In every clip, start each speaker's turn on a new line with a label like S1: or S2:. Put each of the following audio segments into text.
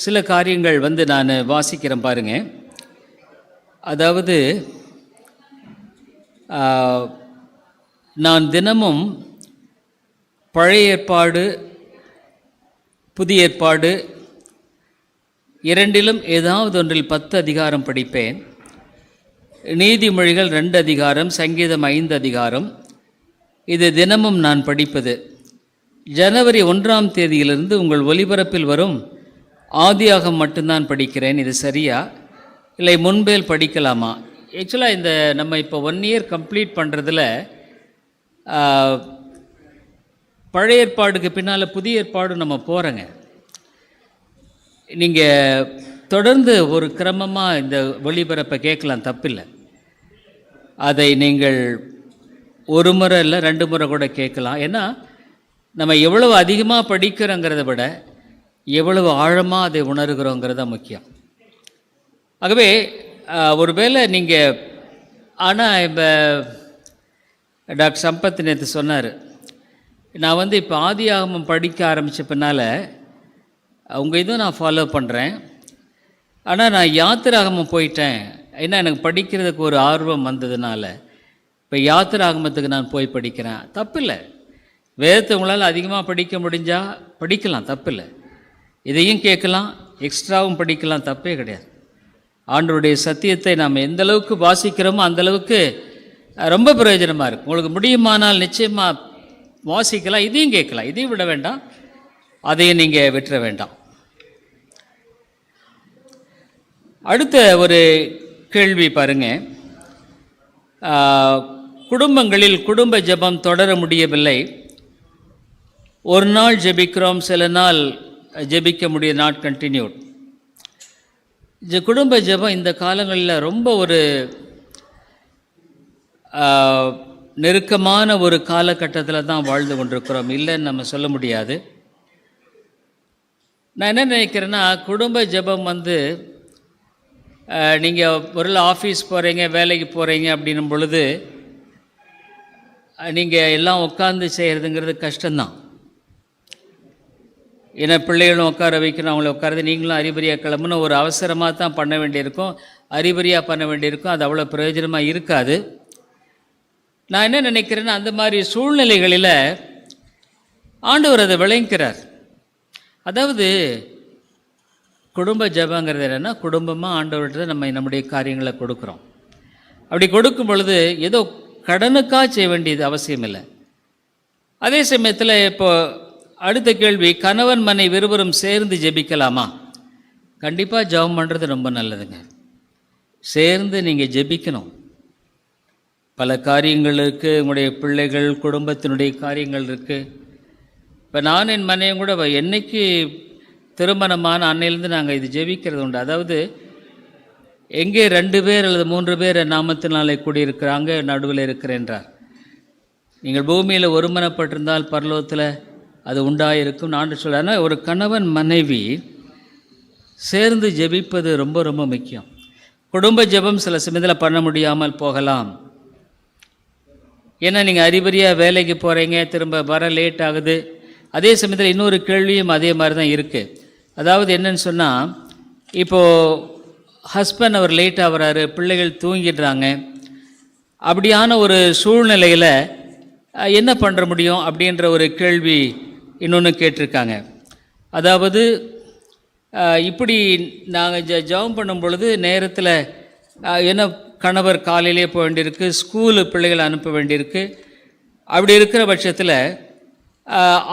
S1: சில காரியங்கள் நான் வாசிக்கிறேன் பாருங்க. அதாவது நான் தினமும் பழைய ஏற்பாடு புதிய ஏற்பாடு இரண்டிலும் ஏதாவது ஒன்றில் 10 அதிகாரம் படிப்பேன். நீதிமொழிகள் 2 அதிகாரம், சங்கீதம் 5 அதிகாரம். இது தினமும் நான் படிப்பது. ஜனவரி 1ஆம் தேதியிலிருந்து உங்கள் ஒலிபரப்பில் வரும் ஆதியாகம் மட்டும்தான் படிக்கிறேன். இது சரியா இல்லை முன்பேல் படிக்கலாமா? ஆக்சுவலாக இந்த நம்ம இப்போ 1 இயர் கம்ப்ளீட் பண்ணுறதுல பழைய ஏற்பாடுக்கு பின்னால் புதிய ஏற்பாடு நம்ம போகிறோங்க. நீங்கள் தொடர்ந்து ஒரு கிரமமாக இந்த ஒளிபரப்பை கேட்கலாம், தப்பில்லை. அதை நீங்கள் ஒரு முறை இல்லை 2 முறை கூட கேட்கலாம். ஏன்னா நம்ம எவ்வளவு அதிகமாக படிக்கிறோங்கிறத விட எவ்வளவு ஆழமாக அதை உணர்கிறோங்கிறது தான் முக்கியம். ஆகவே ஒருவேளை நீங்கள் ஆனால் இப்போ டாக்டர் சம்பத் நேற்று சொன்னார், நான் இப்போ ஆதியாகமம் படிக்க ஆரம்பித்த பின்னால் உங்கள் இதுவும் நான் ஃபாலோ பண்ணுறேன், ஆனால் நான் யாத்திராகமம் போயிட்டேன். ஏன்னா எனக்கு படிக்கிறதுக்கு ஒரு ஆர்வம் வந்ததுனால இப்போ யாத்திராகமத்துக்கு நான் போய் படிக்கிறேன். தப்பில்லை. வேதத்தை உங்களால் அதிகமாக படிக்க முடிஞ்சால் படிக்கலாம், தப்பில்லை. இதையும் கேட்கலாம், எக்ஸ்ட்ராவும் படிக்கலாம், தப்பே கிடையாது. ஆண்டவருடைய சத்தியத்தை நாம் எந்த அளவுக்கு வாசிக்கிறோமோ அந்தளவுக்கு ரொம்ப பிரயோஜனமாக இருக்கும். உங்களுக்கு முடியுமானால் நிச்சயமாக வாசிக்கலாம், இதையும் கேட்கலாம், இதையும் விட வேண்டாம், அதையும் நீங்கள் விட்டுற வேண்டாம். அடுத்த ஒரு கேள்வி பாருங்க. குடும்பங்களில் குடும்ப ஜெபம் தொடர முடியவில்லை. ஒரு நாள் ஜெபிக்கிறோம், சில நாள் ஜெபிக்க முடிய நாட் கண்டினியூட். குடும்ப ஜெபம் இந்த காலங்களில் ரொம்ப ஒரு நெருக்கமான ஒரு காலகட்டத்தில் தான் வாழ்ந்து கொண்டிருக்கிறோம், இல்லைன்னு நம்ம சொல்ல முடியாது. நான் என்ன நினைக்கிறேன்னா, குடும்ப ஜெபம் நீங்கள் ஒரு ஆஃபீஸ் போகிறீங்க, வேலைக்கு போகிறீங்க அப்படின்னும் பொழுது நீங்கள் எல்லாம் உட்காந்து செய்கிறதுங்கிறது கஷ்டம்தான். ஏன்னா பிள்ளைகளும் உட்கார வைக்கணும், அவங்கள உட்காரது, நீங்களும் அறிபறியாக கிளம்புன்னு ஒரு அவசரமாக தான் பண்ண வேண்டியிருக்கும், அறிபறியாக பண்ண வேண்டியிருக்கும். அது அவ்வளோ பிரயோஜனமாக இருக்காது. நான் என்ன நினைக்கிறேன்னா, அந்த மாதிரி சூழ்நிலைகளில் ஆண்டவர் அதை விளங்குகிறார். அதாவது குடும்ப ஜெபங்கிறது என்னென்னா, குடும்பமாக ஆண்டவர்கிட்ட நம்முடைய காரியங்களை கொடுக்குறோம். அப்படி கொடுக்கும் பொழுது ஏதோ கடனுக்காக செய்ய வேண்டியது அவசியம் இல்லை. அதே சமயத்தில் இப்போ அடுத்த கேள்வி, கணவன் மனைவி இருவரும் சேர்ந்து ஜெபிக்கலாமா? கண்டிப்பாக ஜெபம் பண்ணுறது ரொம்ப நல்லதுங்க. சேர்ந்து நீங்கள் ஜெபிக்கணும். பல காரியங்கள் இருக்குது, உங்களுடைய பிள்ளைகள் குடும்பத்தினுடைய காரியங்கள் இருக்குது. இப்போ நான் என் மனைவியும் கூட என்னைக்கு திருமணமான அன்னையிலேருந்து நாங்கள் இது ஜெபிக்கிறது உண்டு. அதாவது எங்கே 2 பேர் அல்லது 3 பேர் நாமத்தினாலே கூடியிருக்கிறாங்க, நடுவில் இருக்கிறேன்றார். நீங்கள் பூமியில் ஒருமனப்பட்டிருந்தால் பரலோகத்தில் அது உண்டாயிருக்கும் நான் சொல்கிறேன்னா, ஒரு கணவன் மனைவி சேர்ந்து ஜெபிப்பது ரொம்ப ரொம்ப முக்கியம். குடும்ப ஜெபம் சில சமயத்தில் பண்ண முடியாமல் போகலாம். ஏன்னா நீங்கள் அறிபறியாக வேலைக்கு போகிறீங்க, திரும்ப வர லேட் ஆகுது. அதே சமயத்தில் இன்னொரு கேள்வியும் அதே மாதிரி தான் இருக்குது. அதாவது என்னன்னு சொன்னால், இப்போது ஹஸ்பண்ட் அவர் லேட்டாக வர்றாரு, பிள்ளைகள் தூங்கிடுறாங்க. அப்படியான ஒரு சூழ்நிலையில் என்ன பண்ணுற முடியும் அப்படின்ற ஒரு கேள்வி இன்னொன்று கேட்டிருக்காங்க. அதாவது இப்படி நாங்கள் ஜெபம் பண்ணும் பொழுது நேரத்தில் என்ன கணவர் காலையிலே போக வேண்டியிருக்கு, ஸ்கூலு பிள்ளைகளை அனுப்ப வேண்டியிருக்கு. அப்படி இருக்கிற பட்சத்தில்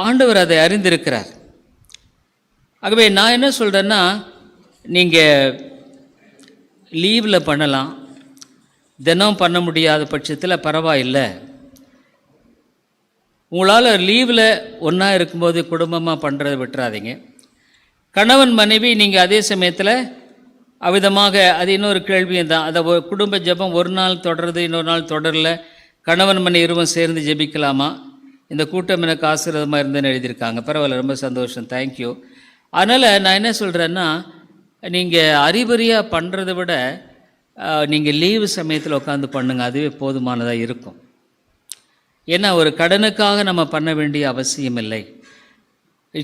S1: ஆண்டவர் அதை அறிந்திருக்கிறார். ஆகவே நான் என்ன சொல்கிறேன்னா, நீங்கள் லீவில் பண்ணலாம், தினம் பண்ண முடியாத பட்சத்தில் பரவாயில்லை. உங்களால் லீவில் ஒன்றா இருக்கும்போது குடும்பமாக பண்ணுறதை விட்டுறாதீங்க. கணவன் மனைவி நீங்கள் அதே சமயத்தில் அவ்விதமாக, அது இன்னொரு கேள்வியும் தான். அதை குடும்ப ஜெபம் ஒரு நாள் தொடருது, இன்னொரு நாள் தொடரல, கணவன் மனைவி இருவரும் சேர்ந்து ஜெபிக்கலாமா? இந்த கூட்டம் எனக்கு ஆசீர்வாதமாக இருந்ததுன்னு எழுதியிருக்காங்க. பரவாயில்ல, ரொம்ப சந்தோஷம், தேங்க்யூ. அதனால் நான் என்ன சொல்கிறேன்னா, நீங்கள் அறிபறியாக பண்ணுறதை விட நீங்கள் லீவு சமயத்தில் உட்காந்து பண்ணுங்கள், அதுவே போதுமானதாக இருக்கும். ஏன்னா ஒரு கடனுக்காக நம்ம பண்ண வேண்டிய அவசியம் இல்லை.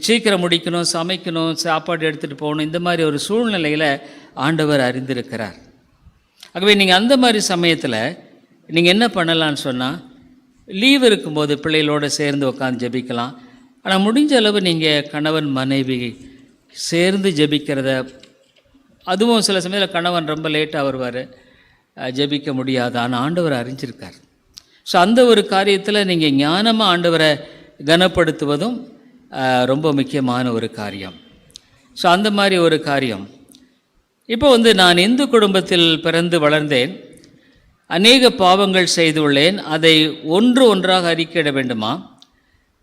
S1: சீக்கிரம் முடிக்கணும், சமைக்கணும், சாப்பாடு எடுத்துகிட்டு போகணும், இந்த மாதிரி ஒரு சூழ்நிலையில் ஆண்டவர் அறிந்திருக்கிறார். ஆகவே நீங்கள் அந்த மாதிரி சமயத்தில் நீங்கள் என்ன பண்ணலான்னு சொன்னால், லீவ் இருக்கும்போது பிள்ளைகளோடு சேர்ந்து உட்காந்து ஜெபிக்கலாம். ஆனால் முடிஞ்ச அளவு நீங்கள் கணவன் மனைவி சேர்ந்து ஜெபிக்கிறத, அதுவும் சில சமயத்தில் கணவன் ரொம்ப லேட்டாக வருவார், ஜெபிக்க முடியாது. ஆனால் ஆண்டவர் அறிஞ்சிருக்கார். ஸோ அந்த ஒரு காரியத்தில் நீங்கள் ஞானமாக ஆண்டவரை கனப்படுத்துவதும் ரொம்ப முக்கியமான ஒரு காரியம். ஸோ அந்த மாதிரி ஒரு காரியம். இப்போ நான் இந்து குடும்பத்தில் பிறந்து வளர்ந்தேன், அநேக பாவங்கள் செய்துள்ளேன், அதை ஒன்றாக அறிக்கையிட வேண்டுமா,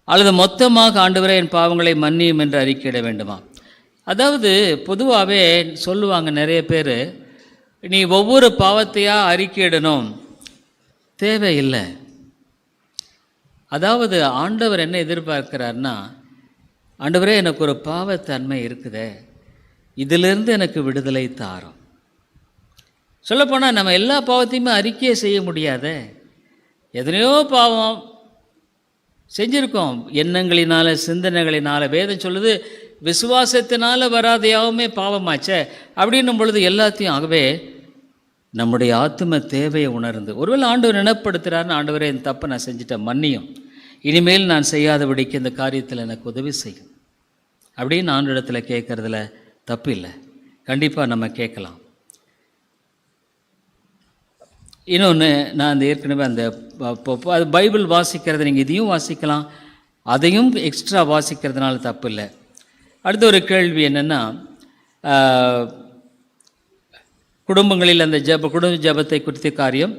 S1: அல்லது மொத்தமாக ஆண்டவரே என் பாவங்களை மன்னியும் என்று அறிக்கையிட வேண்டுமா? அதாவது பொதுவாகவே சொல்லுவாங்க நிறைய பேர், நீ ஒவ்வொரு பாவத்தையாக அறிக்கையிடணும், தேவையில்லை. அதாவது ஆண்டவர் என்ன எதிர்பார்க்கிறார்னா, ஆண்டவரே எனக்கு ஒரு பாவத்தன்மை இருக்குதே, இதிலிருந்து எனக்கு விடுதலை தாரும். சொல்லப்போனால் நம்ம எல்லா பாவத்தையுமே அறிக்கையே செய்ய முடியாதே, எத்தனையோ பாவம் செஞ்சுருக்கோம், எண்ணங்களினால் சிந்தனைகளினால். வேதம் சொல்லுது விசுவாசத்தினால் வராதையாவுமே பாவமாச்சே அப்படின்னும் பொழுது எல்லாத்தையும். ஆகவே நம்முடைய ஆத்தும தேவையை உணர்ந்து, ஒருவேளை ஆண்டவர் நினைப்படுத்துகிறாருன்னு, ஆண்டவரே என் தப்பை நான் செஞ்சுட்டேன், மன்னியும், இனிமேல் நான் செய்யாதபடிக்கு இந்த காரியத்தில் எனக்கு உதவி செய்யும் அப்படின்னு ஆண்டவரிடத்தில் கேட்குறதுல தப்பு இல்லை. கண்டிப்பாக நம்ம கேட்கலாம். இன்னொன்று, நான் அந்த ஏற்கனவே அந்த பைபிள் வாசிக்கிறத நீங்கள் இதையும் வாசிக்கலாம், அதையும் எக்ஸ்ட்ரா வாசிக்கிறதுனால தப்பு இல்லை. அடுத்த ஒரு கேள்வி என்னென்னா, குடும்பங்களில் அந்த குடும்ப ஜபத்தை குறித்த காரியம்.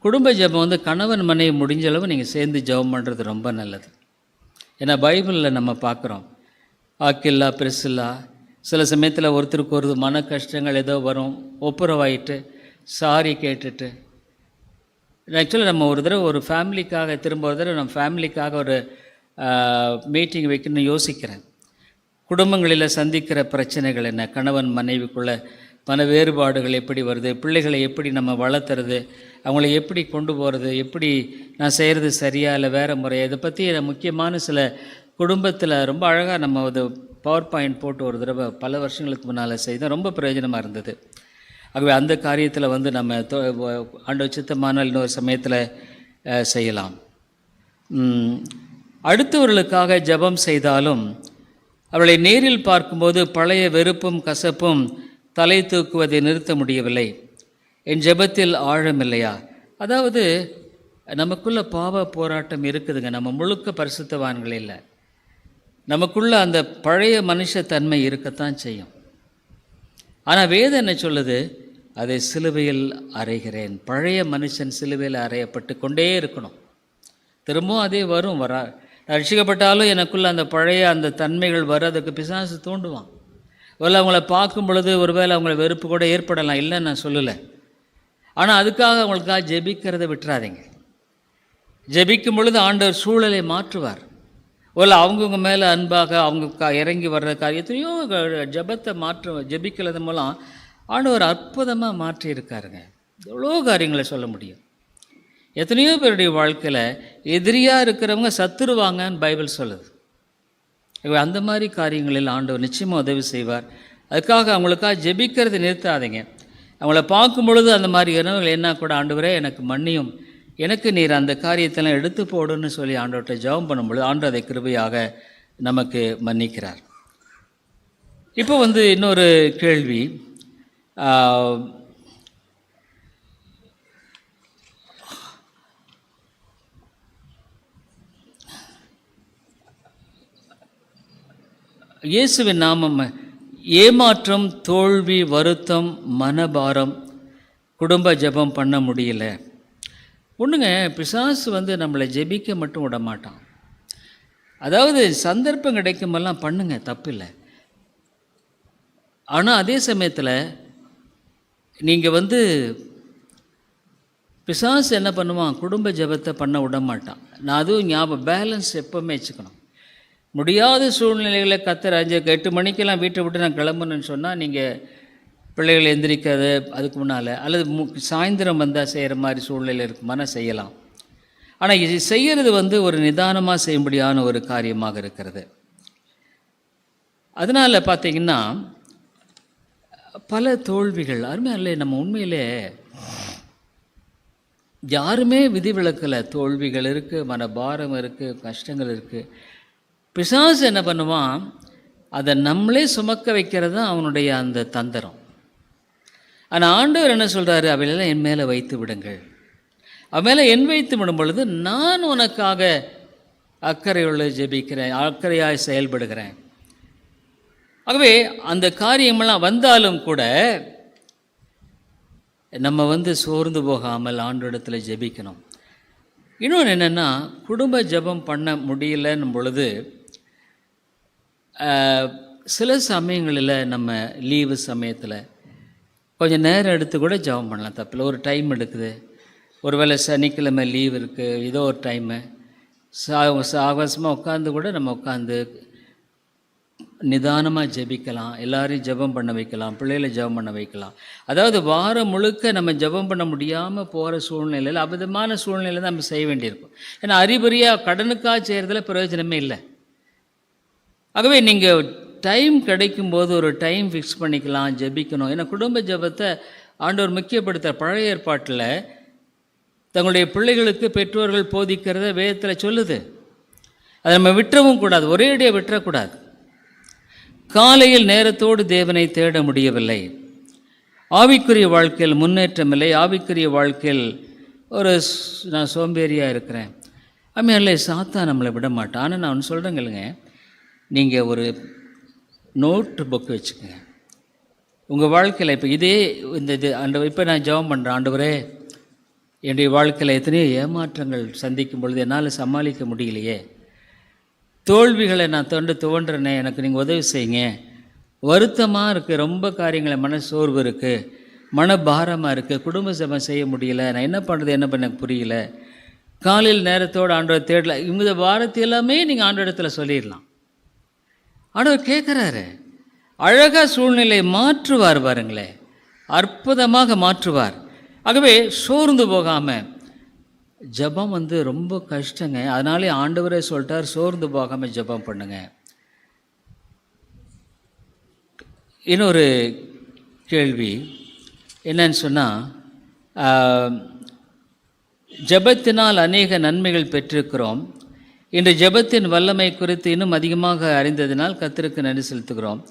S1: குடும்ப ஜபம் கணவன் மனைவி முடிஞ்ச அளவு நீங்கள் சேர்ந்து ஜபம் பண்ணுறது ரொம்ப நல்லது. ஏன்னா பைபிளில் நம்ம பார்க்குறோம், ஆக்கில்லா பிரிசில்லா, சில சமயத்தில் ஒருத்தருக்கு ஒரு மன கஷ்டங்கள் ஏதோ வரும், ஒப்புரவாயிட்டு சாரி கேட்டுட்டு. ஆக்சுவலாக நம்ம ஒரு தடவை ஒரு ஃபேமிலிக்காக, திரும்ப ஒரு தடவை நம்ம ஃபேமிலிக்காக ஒரு மீட்டிங் வைக்கணும்னு யோசிக்கிறேன். குடும்பங்களில் சந்திக்கிற பிரச்சனைகள் என்ன, கணவன் மனைவிக்குள்ளே பல வேறுபாடுகள் எப்படி வருது, பிள்ளைகளை எப்படி நம்ம வளர்த்துறது, அவங்கள எப்படி கொண்டு போகிறது, எப்படி நான் செய்கிறது சரியா இல்லை வேறு முறையாக, இதை பற்றி முக்கியமான சில குடும்பத்தில் ரொம்ப அழகாக நம்ம ஒரு பவர் பாயிண்ட் போட்டு ஒரு தடவை பல வருஷங்களுக்கு முன்னால் செய்தோம், ரொம்ப பிரயோஜனமாக இருந்தது. ஆகவே அந்த காரியத்தில் நம்ம ஆண்டவர் சித்தமானால் இன்னொரு சமயத்தில் செய்யலாம். அடுத்தவர்களுக்காக ஜெபம் செய்தாலும் அவளை நேரில் பார்க்கும்போது பழைய வெறுப்பும் கசப்பும் தலை தூக்குவதை நிறுத்த முடியவில்லை. என் ஜெபத்தில் ஆழம் இல்லையா? அதாவது நமக்குள்ள பாவ போராட்டம் இருக்குதுங்க, நம்ம முழுக்க பரிசுத்தவான்கள் இல்லை, நமக்குள்ள அந்த பழைய மனுஷத்தன்மை இருக்கத்தான் செய்யும். ஆனால் வேதம் என்ன சொல்லுது, அதை சிலுவையில் அறைகிறேன். பழைய மனுஷன் சிலுவையில் அறையப்பட்டு கொண்டே இருக்கணும், திரும்பவும் அதே வரும். ரட்சிக்கப்பட்டாலும் எனக்குள்ள அந்த பழைய அந்த தன்மைகள் வர, அதுக்கு பிசாசு தூண்டுவான். ஒருவேளை அவங்கள பார்க்கும் பொழுது ஒருவேளை அவங்கள வெறுப்பு கூட ஏற்படலாம், இல்லைன்னு நான் சொல்லலை. ஆனால் அதுக்காக அவங்களுக்காக ஜெபிக்கிறத விட்டுறாதீங்க. ஜெபிக்கும் பொழுது ஆண்டவர் சூழலை மாற்றுவார். ஒருவேளை அவங்கவுங்க மேலே அன்பாக அவங்க இறங்கி வர்ற காரியத்தையோ ஜெபத்தை ஜெபிக்கிறது மூலம் ஆண்டவர் அற்புதமாக மாற்றி இருக்காருங்க. எவ்வளோ காரியங்களை சொல்ல முடியும். எத்தனையோ பேருடைய வாழ்க்கையில் எதிரியாக இருக்கிறவங்க சத்துருவாங்கன்னு பைபிள் சொல்லுது. அந்த மாதிரி காரியங்களில் ஆண்டவர் நிச்சயமாக உதவி செய்வார். அதுக்காக அவங்களுக்காக ஜெபிக்கிறது நிறுத்தாதீங்க. அவங்கள பார்க்கும் பொழுது அந்த மாதிரி இரவுகள் என்ன கூட, ஆண்டவரே எனக்கு மன்னியும், எனக்கு நீர் அந்த காரியத்தெல்லாம் எடுத்து போடுன்னு சொல்லி ஆண்டவர்கிட்ட ஜெபம் பண்ணும்பொழுது ஆண்டவர் அதை கிருபையாக நமக்கு மன்னிக்கிறார். இப்போ இன்னொரு கேள்வி, இயேசுவின் நாமம் ஏமாற்றம், தோல்வி, வருத்தம், மனபாரம், குடும்ப ஜெபம் பண்ண முடியல. ஒன்றுங்க, பிசாசு நம்மளை ஜெபிக்க மட்டும் விட மாட்டான். அதாவது சந்தர்ப்பம் கிடைக்குமெல்லாம் பண்ணுங்க, தப்பில்லை. ஆனால் அதே சமயத்தில் நீங்கள் பிசாசு என்ன பண்ணுவான், குடும்ப ஜெபத்தை பண்ண விட மாட்டான். நான் அதுவும் பேலன்ஸ் எப்போவுமே வச்சுக்கணும். முடியாத சூழ்நிலைகளை கத்தர் 8 மணிக்கெல்லாம் வீட்டை விட்டு நான் கிளம்புன்னு சொன்னால், நீங்கள் பிள்ளைகள் எந்திரிக்கிறது அதுக்கு முன்னால் அல்லது சாயந்தரம் வந்தால் செய்கிற மாதிரி சூழ்நிலை இருக்குமானா செய்யலாம். ஆனால் இது செய்கிறது ஒரு நிதானமாக செய்யும்படியான ஒரு காரியமாக இருக்கிறது. அதனால் பார்த்தீங்கன்னா பல தோல்விகள் அருமையாலே நம்ம உண்மையிலே யாருமே விதிவிலக்கலை. தோல்விகள் இருக்குது, மனபாரம் இருக்குது, கஷ்டங்கள் இருக்குது. பிசாசு என்ன பண்ணுவான், அதை நம்மளே சுமக்க வைக்கிறது தான் அவனுடைய அந்த தந்திரம். ஆனால் ஆண்டவர் என்ன சொல்கிறாரு, அவையெல்லாம் என் மேலே வைத்து விடுங்கள். அவன் மேலே என் வைத்து விடும் பொழுது நான் உனக்காக அக்கறையுள்ள ஜெபிக்கிறேன், அக்கறையாய் செயல்படுகிறேன். ஆகவே அந்த காரியமெல்லாம் வந்தாலும் கூட நம்ம சோர்ந்து போகாமல் ஆண்டவரிடத்தில் ஜெபிக்கணும். இன்னொன்று என்னென்னா, குடும்ப ஜெபம் பண்ண முடியலன்னும் பொழுது சில சமயங்களில் நம்ம லீவு சமயத்தில் கொஞ்சம் நேரம் எடுத்து கூட ஜெபம் பண்ணலாம், தப்பில்லை. ஒரு டைம் எடுக்குது, ஒருவேளை சனிக்கிழமை லீவ் இருக்குது, ஏதோ ஒரு டைமு சாகசமாக உட்காந்து கூட நம்ம உட்காந்து நிதானமாக ஜெபிக்கலாம். எல்லாரையும் ஜெபம் பண்ண வைக்கலாம், பிள்ளைகளை ஜெபம் பண்ண வைக்கலாம். அதாவது வாரம் முழுக்க நம்ம ஜெபம் பண்ண முடியாமல் போகிற சூழ்நிலையில், அபதமான சூழ்நிலையில் தான் நம்ம செய்ய வேண்டியிருக்கும். ஏன்னா அறிபறியாக கடனுக்காக செய்கிறதுல பிரயோஜனமே இல்லை. ஆகவே நீங்கள் டைம் கிடைக்கும்போது ஒரு டைம் ஃபிக்ஸ் பண்ணிக்கலாம், ஜெபிக்கணும். ஏன்னா குடும்ப ஜெபத்தை ஆண்டவர் முக்கியப்படுத்த பழைய ஏற்பாட்டில் தங்களுடைய பிள்ளைகளுக்கு பெற்றோர்கள் போதிக்கிறத வேதத்தில் சொல்லுது. அதை நம்ம விட்டுறவும் கூடாது, ஒரேடியாக விட்டுறக்கூடாது. காலையில் நேரத்தோடு தேவனை தேட முடியவில்லை, ஆவிக்குரிய வாழ்க்கையில் முன்னேற்றமில்லை, ஆவிக்குரிய வாழ்க்கையில் நான் சோம்பேறியாக இருக்கிறேன், அம்மையில்லை, சாத்தா நம்மளை விட மாட்டான். ஆனால் நான் ஒன்று சொல்கிறேங்களுங்க, நீங்கள் ஒரு நோட்டு புக் வச்சுக்கோங்க உங்கள் வாழ்க்கையில். இப்போ இதே இது இப்போ நான் ஜெபம் பண்ணுறேன், ஆண்டவரே என்னுடைய வாழ்க்கையில் எத்தனையோ ஏமாற்றங்கள் சந்திக்கும் பொழுது என்னால் சமாளிக்க முடியலையே, தோல்விகளை நான் துவண்டுறேனே, எனக்கு நீங்கள் உதவி செய்யுங்க, வருத்தமாக இருக்குது, ரொம்ப காரியங்களை மனசோர்வு இருக்குது, மனபாரமாக இருக்குது, குடும்ப ஜெபம் செய்ய முடியல, நான் என்ன பண்ணுறது, என்ன பண்ண எனக்கு புரியல, காலையில் நேரத்தோடு ஆண்டவர் தேடல, இந்த வாரத்தை எல்லாமே நீங்கள் ஆண்டவரிடத்தில் சொல்லிடலாம். ஆண்டவர் கேட்குறாரு, அழகாக சூழ்நிலை மாற்றுவார் பாருங்களேன், அற்புதமாக மாற்றுவார். ஆகவே சோர்ந்து போகாமல் ஜெபம் ரொம்ப கஷ்டங்க. அதனாலே ஆண்டவரே சொல்லிட்டார், சோர்ந்து போகாமல் ஜெபம் பண்ணுங்க. இன்னொரு கேள்வி என்னன்னு சொன்னால், ஜெபத்தினால் அநேக நன்மைகள் பெற்றிருக்கிறோம். இன்று ஜெபத்தின் வல்லமை குறித்து இன்னும் அதிகமாக அறிந்ததினால் கர்த்தருக்கு நன்றி செலுத்துகிறோம்.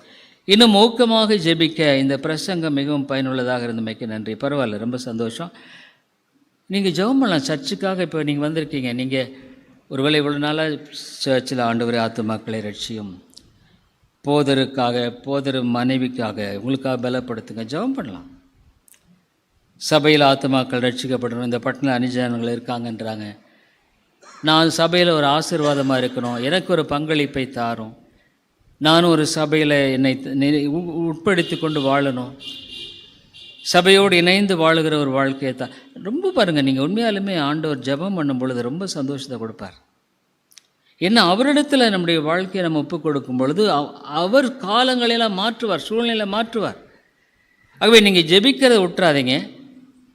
S1: இன்னும் ஊக்கமாக ஜெபிக்க இந்த பிரசங்கம் மிகவும் பயனுள்ளதாக இருந்தமைக்கு நன்றி. பரவாயில்ல, ரொம்ப சந்தோஷம். நீங்கள் ஜெபம் பண்ணலாம். சர்ச்சுக்காக இப்போ நீங்கள் வந்திருக்கீங்க, நீங்கள் ஒருவேளை இவ்வளோ நாளாக சர்ச்சில் ஆண்டவரே ஆத்துமாக்களை ரட்சியும், போதரு மனைவிக்காக உங்களுக்காக பலப்படுத்துங்க, ஜெபம் பண்ணலாம். சபையில் ஆத்துமாக்கள் ரட்சிக்கப்படணும், இந்த பட்டண அணிஜனங்கள் இருக்காங்கன்றாங்க, நான் சபையில் ஒரு ஆசீர்வாதமாக இருக்கணும், எனக்கு ஒரு பங்களிப்பை தாரும், நானும் ஒரு சபையில் என்னை உட்படுத்தி கொண்டு வாழணும், சபையோடு இணைந்து வாழுகிற ஒரு வாழ்க்கையை தான். ரொம்ப பாருங்கள், நீங்கள் உண்மையாலுமே ஆண்டவர் ஜெபம் பண்ணும் பொழுது ரொம்ப சந்தோஷத்தை கொடுப்பார். ஏன்னா அவரிடத்தில் நம்முடைய வாழ்க்கையை நம்ம ஒப்புக் கொடுக்கும் பொழுது அவர் காலங்களெல்லாம் மாற்றுவார், சூழ்நிலை மாற்றுவார். ஆகவே நீங்கள் ஜெபிக்கிறத விட்டுறாதீங்க,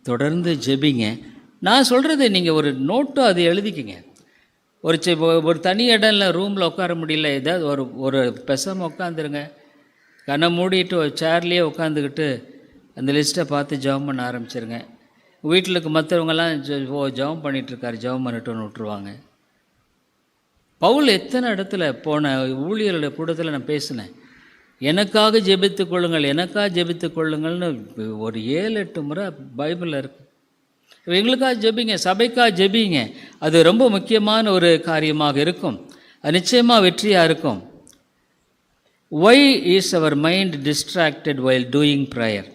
S1: தொடர்ந்து ஜெபிங்க. நான் சொல்கிறது, நீங்கள் ஒரு நோட்டோ அது எழுதிக்கிங்க. ஒரு தனி இடம்ல ரூமில் உட்கார முடியல, ஏதாவது ஒரு பெசாமல் உட்காந்துருங்க, கண்ணை மூடிட்டு ஒரு சேர்லேயே உட்காந்துக்கிட்டு அந்த லிஸ்ட்டை பார்த்து ஜெபம் பண்ண ஆரம்பிச்சிருங்க. வீட்டிலுக்கு மற்றவங்கெல்லாம் ஜெபம் பண்ணிகிட்ருக்காரு, ஜெபம் பண்ணிட்டோன்னு விட்டுருவாங்க. பவுல் எத்தனை இடத்துல போன ஊழியர்களுடைய கூட்டத்தில் நான் பேசினேன், எனக்காக ஜெபித்து கொள்ளுங்கள், எனக்காக ஜெபித்து கொள்ளுங்கள்னு ஒரு 7-8 முறை பைபிளில் இருக்குது. எங்களுக்காக ஜெபிங்க, சபைக்காக ஜெபிங்க. அது ரொம்ப முக்கியமான ஒரு காரியமாக இருக்கும், அது நிச்சயமாக வெற்றியாக இருக்கும். Why is our mind distracted while doing prayer?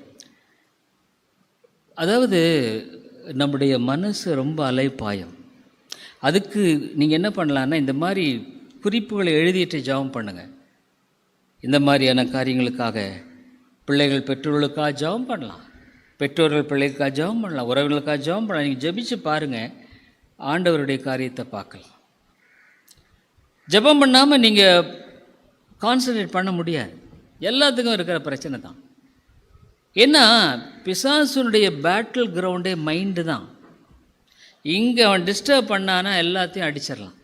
S1: அதாவது நம்முடைய மனசு ரொம்ப அலைப்பாயம். அதுக்கு நீங்கள் என்ன பண்ணலான்னா, இந்த மாதிரி குறிப்புகளை எழுதிட்டு ஜெபம் பண்ணுங்கள். இந்த மாதிரியான காரியங்களுக்காக பிள்ளைகள் பெற்றோர்களுக்காக ஜெபம் பண்ணலாம், பெற்றோர்கள் பிள்ளைகளுக்காக ஜெபம் பண்ணலாம், உறவுகளுக்காக ஜெபம் பண்ணலாம். நீங்கள் ஜெபிச்சு பாருங்கள், ஆண்டவருடைய காரியத்தை பார்க்கலாம். ஜெபம் பண்ணாமல் நீங்கள் கான்சன்ட்ரேட் பண்ண முடியாது. எல்லாத்துக்கும் இருக்கிற பிரச்சனை தான். ஏன்னா பிசாசுனுடைய பேட்டில் கிரவுண்டே மைண்டு தான். இங்கே அவன் டிஸ்டர்ப் பண்ணானா எல்லாத்தையும் அடிச்சிடலாம்.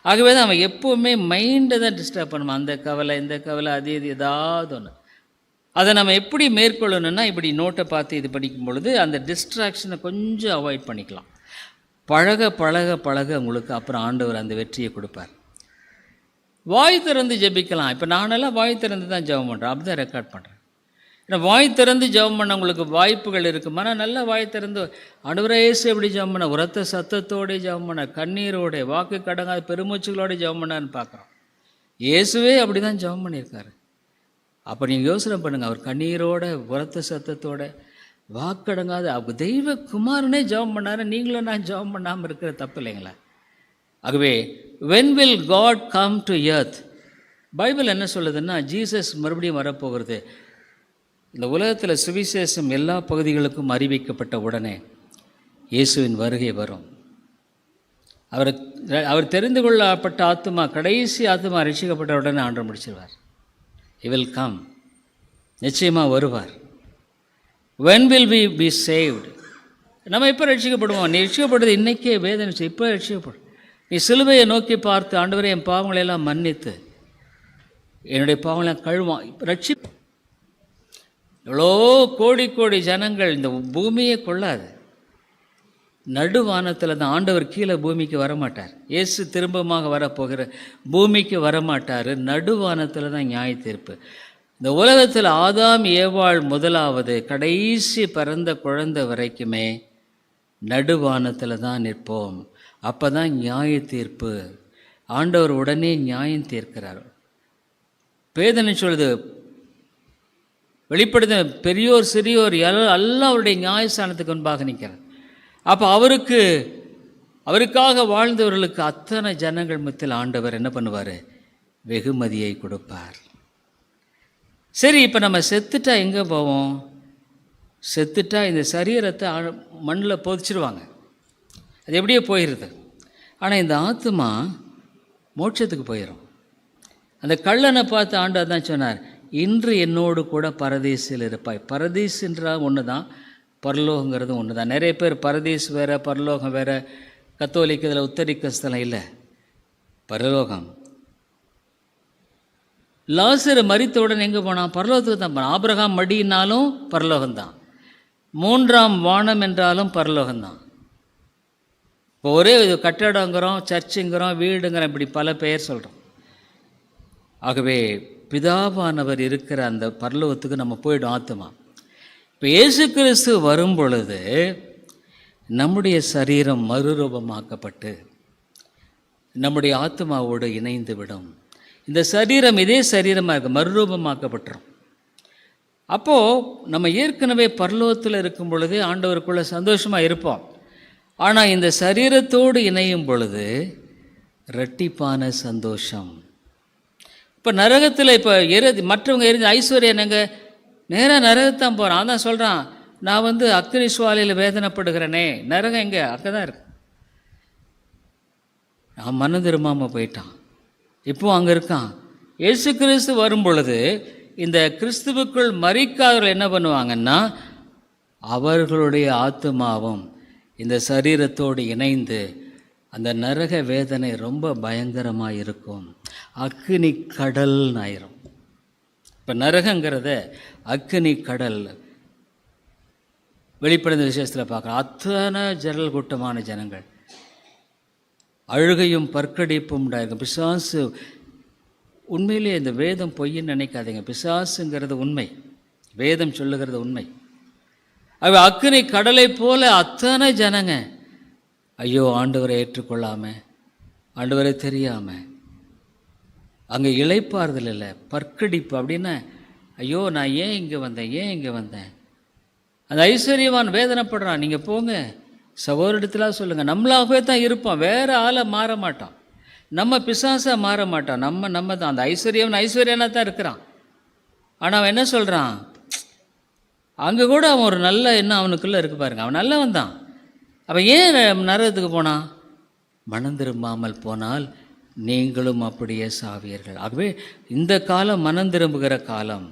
S1: ஆகவே தான் அவன் எப்போவுமே மைண்டை தான் டிஸ்டர்ப் பண்ணுவான். அந்த கவலை, இந்த கவலை, அது இது ஏதாவது ஒன்று. அதை நம்ம எப்படி மேற்கொள்ளணும்னா, இப்படி நோட்டை பார்த்து இது படிக்கும் பொழுது அந்த டிஸ்ட்ராக்ஷனை கொஞ்சம் அவாய்ட் பண்ணிக்கலாம். பழக பழக பழக உங்களுக்கு அப்புறம் ஆண்டவர் அந்த வெற்றியை கொடுப்பார். வாய் திறந்து ஜெபிக்கலாம். இப்போ நானெல்லாம் வாய் திறந்து தான் ஜெபம் பண்ணுறேன், அப்படி தான் ரெக்கார்ட் பண்ணுறேன். ஏன்னா வாய் திறந்து ஜெபம் பண்ண உங்களுக்கு வாய்ப்புகள் இருக்குமா? நான் நல்லா வாய் திறந்து ஆண்டவரே இயேசு எப்படி ஜெபம் பண்ண, உரத்த சத்தத்தோடு ஜெபம் பண்ண, கண்ணீரோட, வாக்கு கடங்காத பெருமூச்சுகளோடு ஜெபம் பண்ணான்னு பார்க்குறோம். இயேசுவே அப்படி தான் ஜெபம் பண்ணியிருக்காரு. அப்போ நீங்கள் யோசனை பண்ணுங்கள், அவர் கண்ணீரோட, உரத்த சத்தத்தோட, வாக்கடங்காத அவர் தெய்வ குமாரனே ஜெபம் பண்ணாரு, நீங்களும் நான் ஜெபம் பண்ணாமல் இருக்கிற தப்பு இல்லைங்களா? ஆகவே when will God come to earth? Bible என்ன சொல்லுதுன்னா, ஜீசஸ் மறுபடியும் வரப்போகிறது. இந்த உலகத்தில் சுவிசேஷம் எல்லா பகுதிகளுக்கும் அறிவிக்கப்பட்ட உடனே இயேசுவின் வருகை வரும். அவர் தெரிந்து கொள்ளப்பட்ட ஆத்துமா, கடைசி ஆத்துமா ரட்சிக்கப்பட்ட உடனே ஆண்டவர் முடிச்சிருவார். He will come. நிச்சயமாக வருவார். when will we be saved? நம்ம எப்போ ரட்சிக்கப்படுவோம்? நீ ரட்சிக்கப்படுறது இன்றைக்கே வேதனை, இப்போ ரட்சிக்கப்படும். நீ சிலுவையை நோக்கி பார்த்து, ஆண்டவரே என் பாவங்களையெல்லாம் மன்னித்து என்னுடைய பாவங்களையும் கழுவான் ரட்சி. எவ்வளோ கோடி கோடி ஜனங்கள் இந்த பூமியே கொள்ளாது. நடுவானத்தில் தான் ஆண்டவர் கீழே பூமிக்கு வரமாட்டார். இயேசு திரும்பமாக வரப்போகிற பூமிக்கு வரமாட்டார். நடுவானத்தில் தான் நியாய தீர்ப்பு. இந்த உலகத்தில் ஆதாம் ஏவாள் முதலாவது கடைசி பிறந்த குழந்தை வரைக்குமே நடுவானத்தில் தான் நிற்போம். அப்போ தான் நியாய தீர்ப்பு. ஆண்டவர் உடனே நியாயம் தீர்க்கிறார். பேதனை சொல்லுது, வெளிப்படுத்த பெரியோர் சிறியோர் எல்லாம் அவருடைய நியாயஸ்தானத்துக்கு முன்பாக நிற்கிறார். அப்போ அவருக்காக வாழ்ந்தவர்களுக்கு அத்தனை ஜனங்கள் மத்தியில் ஆண்டவர் என்ன பண்ணுவார்? வெகுமதியை கொடுப்பார். சரி, இப்போ நம்ம செத்துட்டா எங்கே போவோம்? செத்துட்டா இந்த சரீரத்தை மண்ணில் புதைச்சிருவாங்க, அது எப்படியோ போயிடுது. ஆனால் இந்த ஆத்மா மோட்சத்துக்கு போயிடும். அந்த கள்ளனை பார்த்து ஆண்டவர் தான் சொன்னார், இன்று என்னோடு கூட பரதீசில் இருப்பாய். பரதீஸ்ன்றா ஒன்று தான், பரலோகங்கிறது ஒன்று தான். நிறைய பேர் பரதீஸ் வேறு, பரலோகம் வேறு. கத்தோலிக்க இதில் உத்தரிக்க ஸ்தலம் இல்லை, பரலோகம். லாசரு மரித்தவுடன் எங்கே போனான்? பரலோகத்துக்கு தான் போனான். ஆபிரகாம் மடினாலும் பரலோகம்தான், மூன்றாம் வானம் என்றாலும் பரலோகம்தான். இப்போ ஒரே இது கட்டடங்கிறோம், சர்ச்சுங்கிறோம், வீடுங்கிறோம், இப்படி பல பெயர் சொல்கிறோம். ஆகவே பிதாவானவர் இருக்கிற அந்த பரலோகத்துக்கு நம்ம போய்டும் ஆத்மா. இப்போ இயேசு கிறிஸ்து வரும் பொழுது நம்முடைய சரீரம் மறுரூபமாக்கப்பட்டு நம்முடைய ஆத்மாவோடு இணைந்து விடும். இந்த சரீரம் இதே சரீரமாக இருக்கு, மறுரூபமாக்கப்பட்டுரும். அப்போது நம்ம ஏற்கனவே பரலோகத்தில் இருக்கும் பொழுது ஆண்டவருக்குள்ளே சந்தோஷமாக இருப்போம். ஆனால் இந்த சரீரத்தோடு இணையும் பொழுது இரட்டிப்பான சந்தோஷம். இப்போ நரகத்தில் இப்போ மற்றவங்க எரிஞ்ச ஐஸ்வர்யன் எங்கள் நேராக நரகத்தான் போகிறான். அதான் சொல்கிறான், நான் அக்னி சுவாலையில் வேதனைப்படுகிறேனே. நரகம் எங்கே? அங்கே தான் இருக்கு. நான் மனம் திரும்பாமல் போயிட்டான், இப்போ அங்கே இருக்கான். இயேசு கிறிஸ்து வரும் பொழுது இந்த கிறிஸ்துவுக்குள் மரிக்காதவர்கள் என்ன பண்ணுவாங்கன்னா, அவர்களுடைய ஆத்துமாவும் இந்த சரீரத்தோடு இணைந்து அந்த நரக வேதனை ரொம்ப பயங்கரமாக இருக்கும். அக்னி கடல் ஆயிரும். இப்போ நரகங்கிறத அக்னி கடல். வெளிப்படுத்த விசேஷத்தில் பார்க்குறோம், அத்தனை ஜன்னல் கூட்டமான ஜனங்கள், அழுகையும் பற்கடிப்பும் உண்டாயிருக்கும். பிசாசு உண்மையிலேயே இந்த வேதம் பொய்ன்னு நினைக்காதீங்க. பிசாசுங்கிறது உண்மை, வேதம் சொல்லுகிறது உண்மை. அவ அக்னி கடலை போல அத்தனை ஜனங்க, ஐயோ ஆண்டவரை ஏற்றுக்கொள்ளாமல், ஆண்டவரை தெரியாமல், அங்கே இளைப்பாறுதல் இல்லை, பற்கடிப்பு. அப்படின்னா ஐயோ நான் ஏன் இங்கே வந்தேன். அந்த ஐஸ்வர்யவான் வேதனைப்படுறான். நீங்கள் போங்க சகோதரத்தில் சொல்லுங்கள், நம்மளாகவே தான் இருப்போம், வேறு ஆளை மாற மாட்டோம், நம்ம பிசாசாக மாற மாட்டோம், நம்ம தான். அந்த ஐஸ்வர்யனாக தான் இருக்கிறான். ஆனால் அவன் என்ன சொல்கிறான்? அங்கே கூட அவன் ஒரு நல்ல எண்ணம் அவனுக்குள்ளே இருக்கு பாருங்க, அவன் நல்லவன் தான். அவன் ஏன் நரகத்துக்கு போனான்? மனம் திரும்பாமல் போனால் நீங்களும் அப்படியே சாவீர்கள். ஆகவே இந்த காலம் மனம் திரும்புகிற காலம்.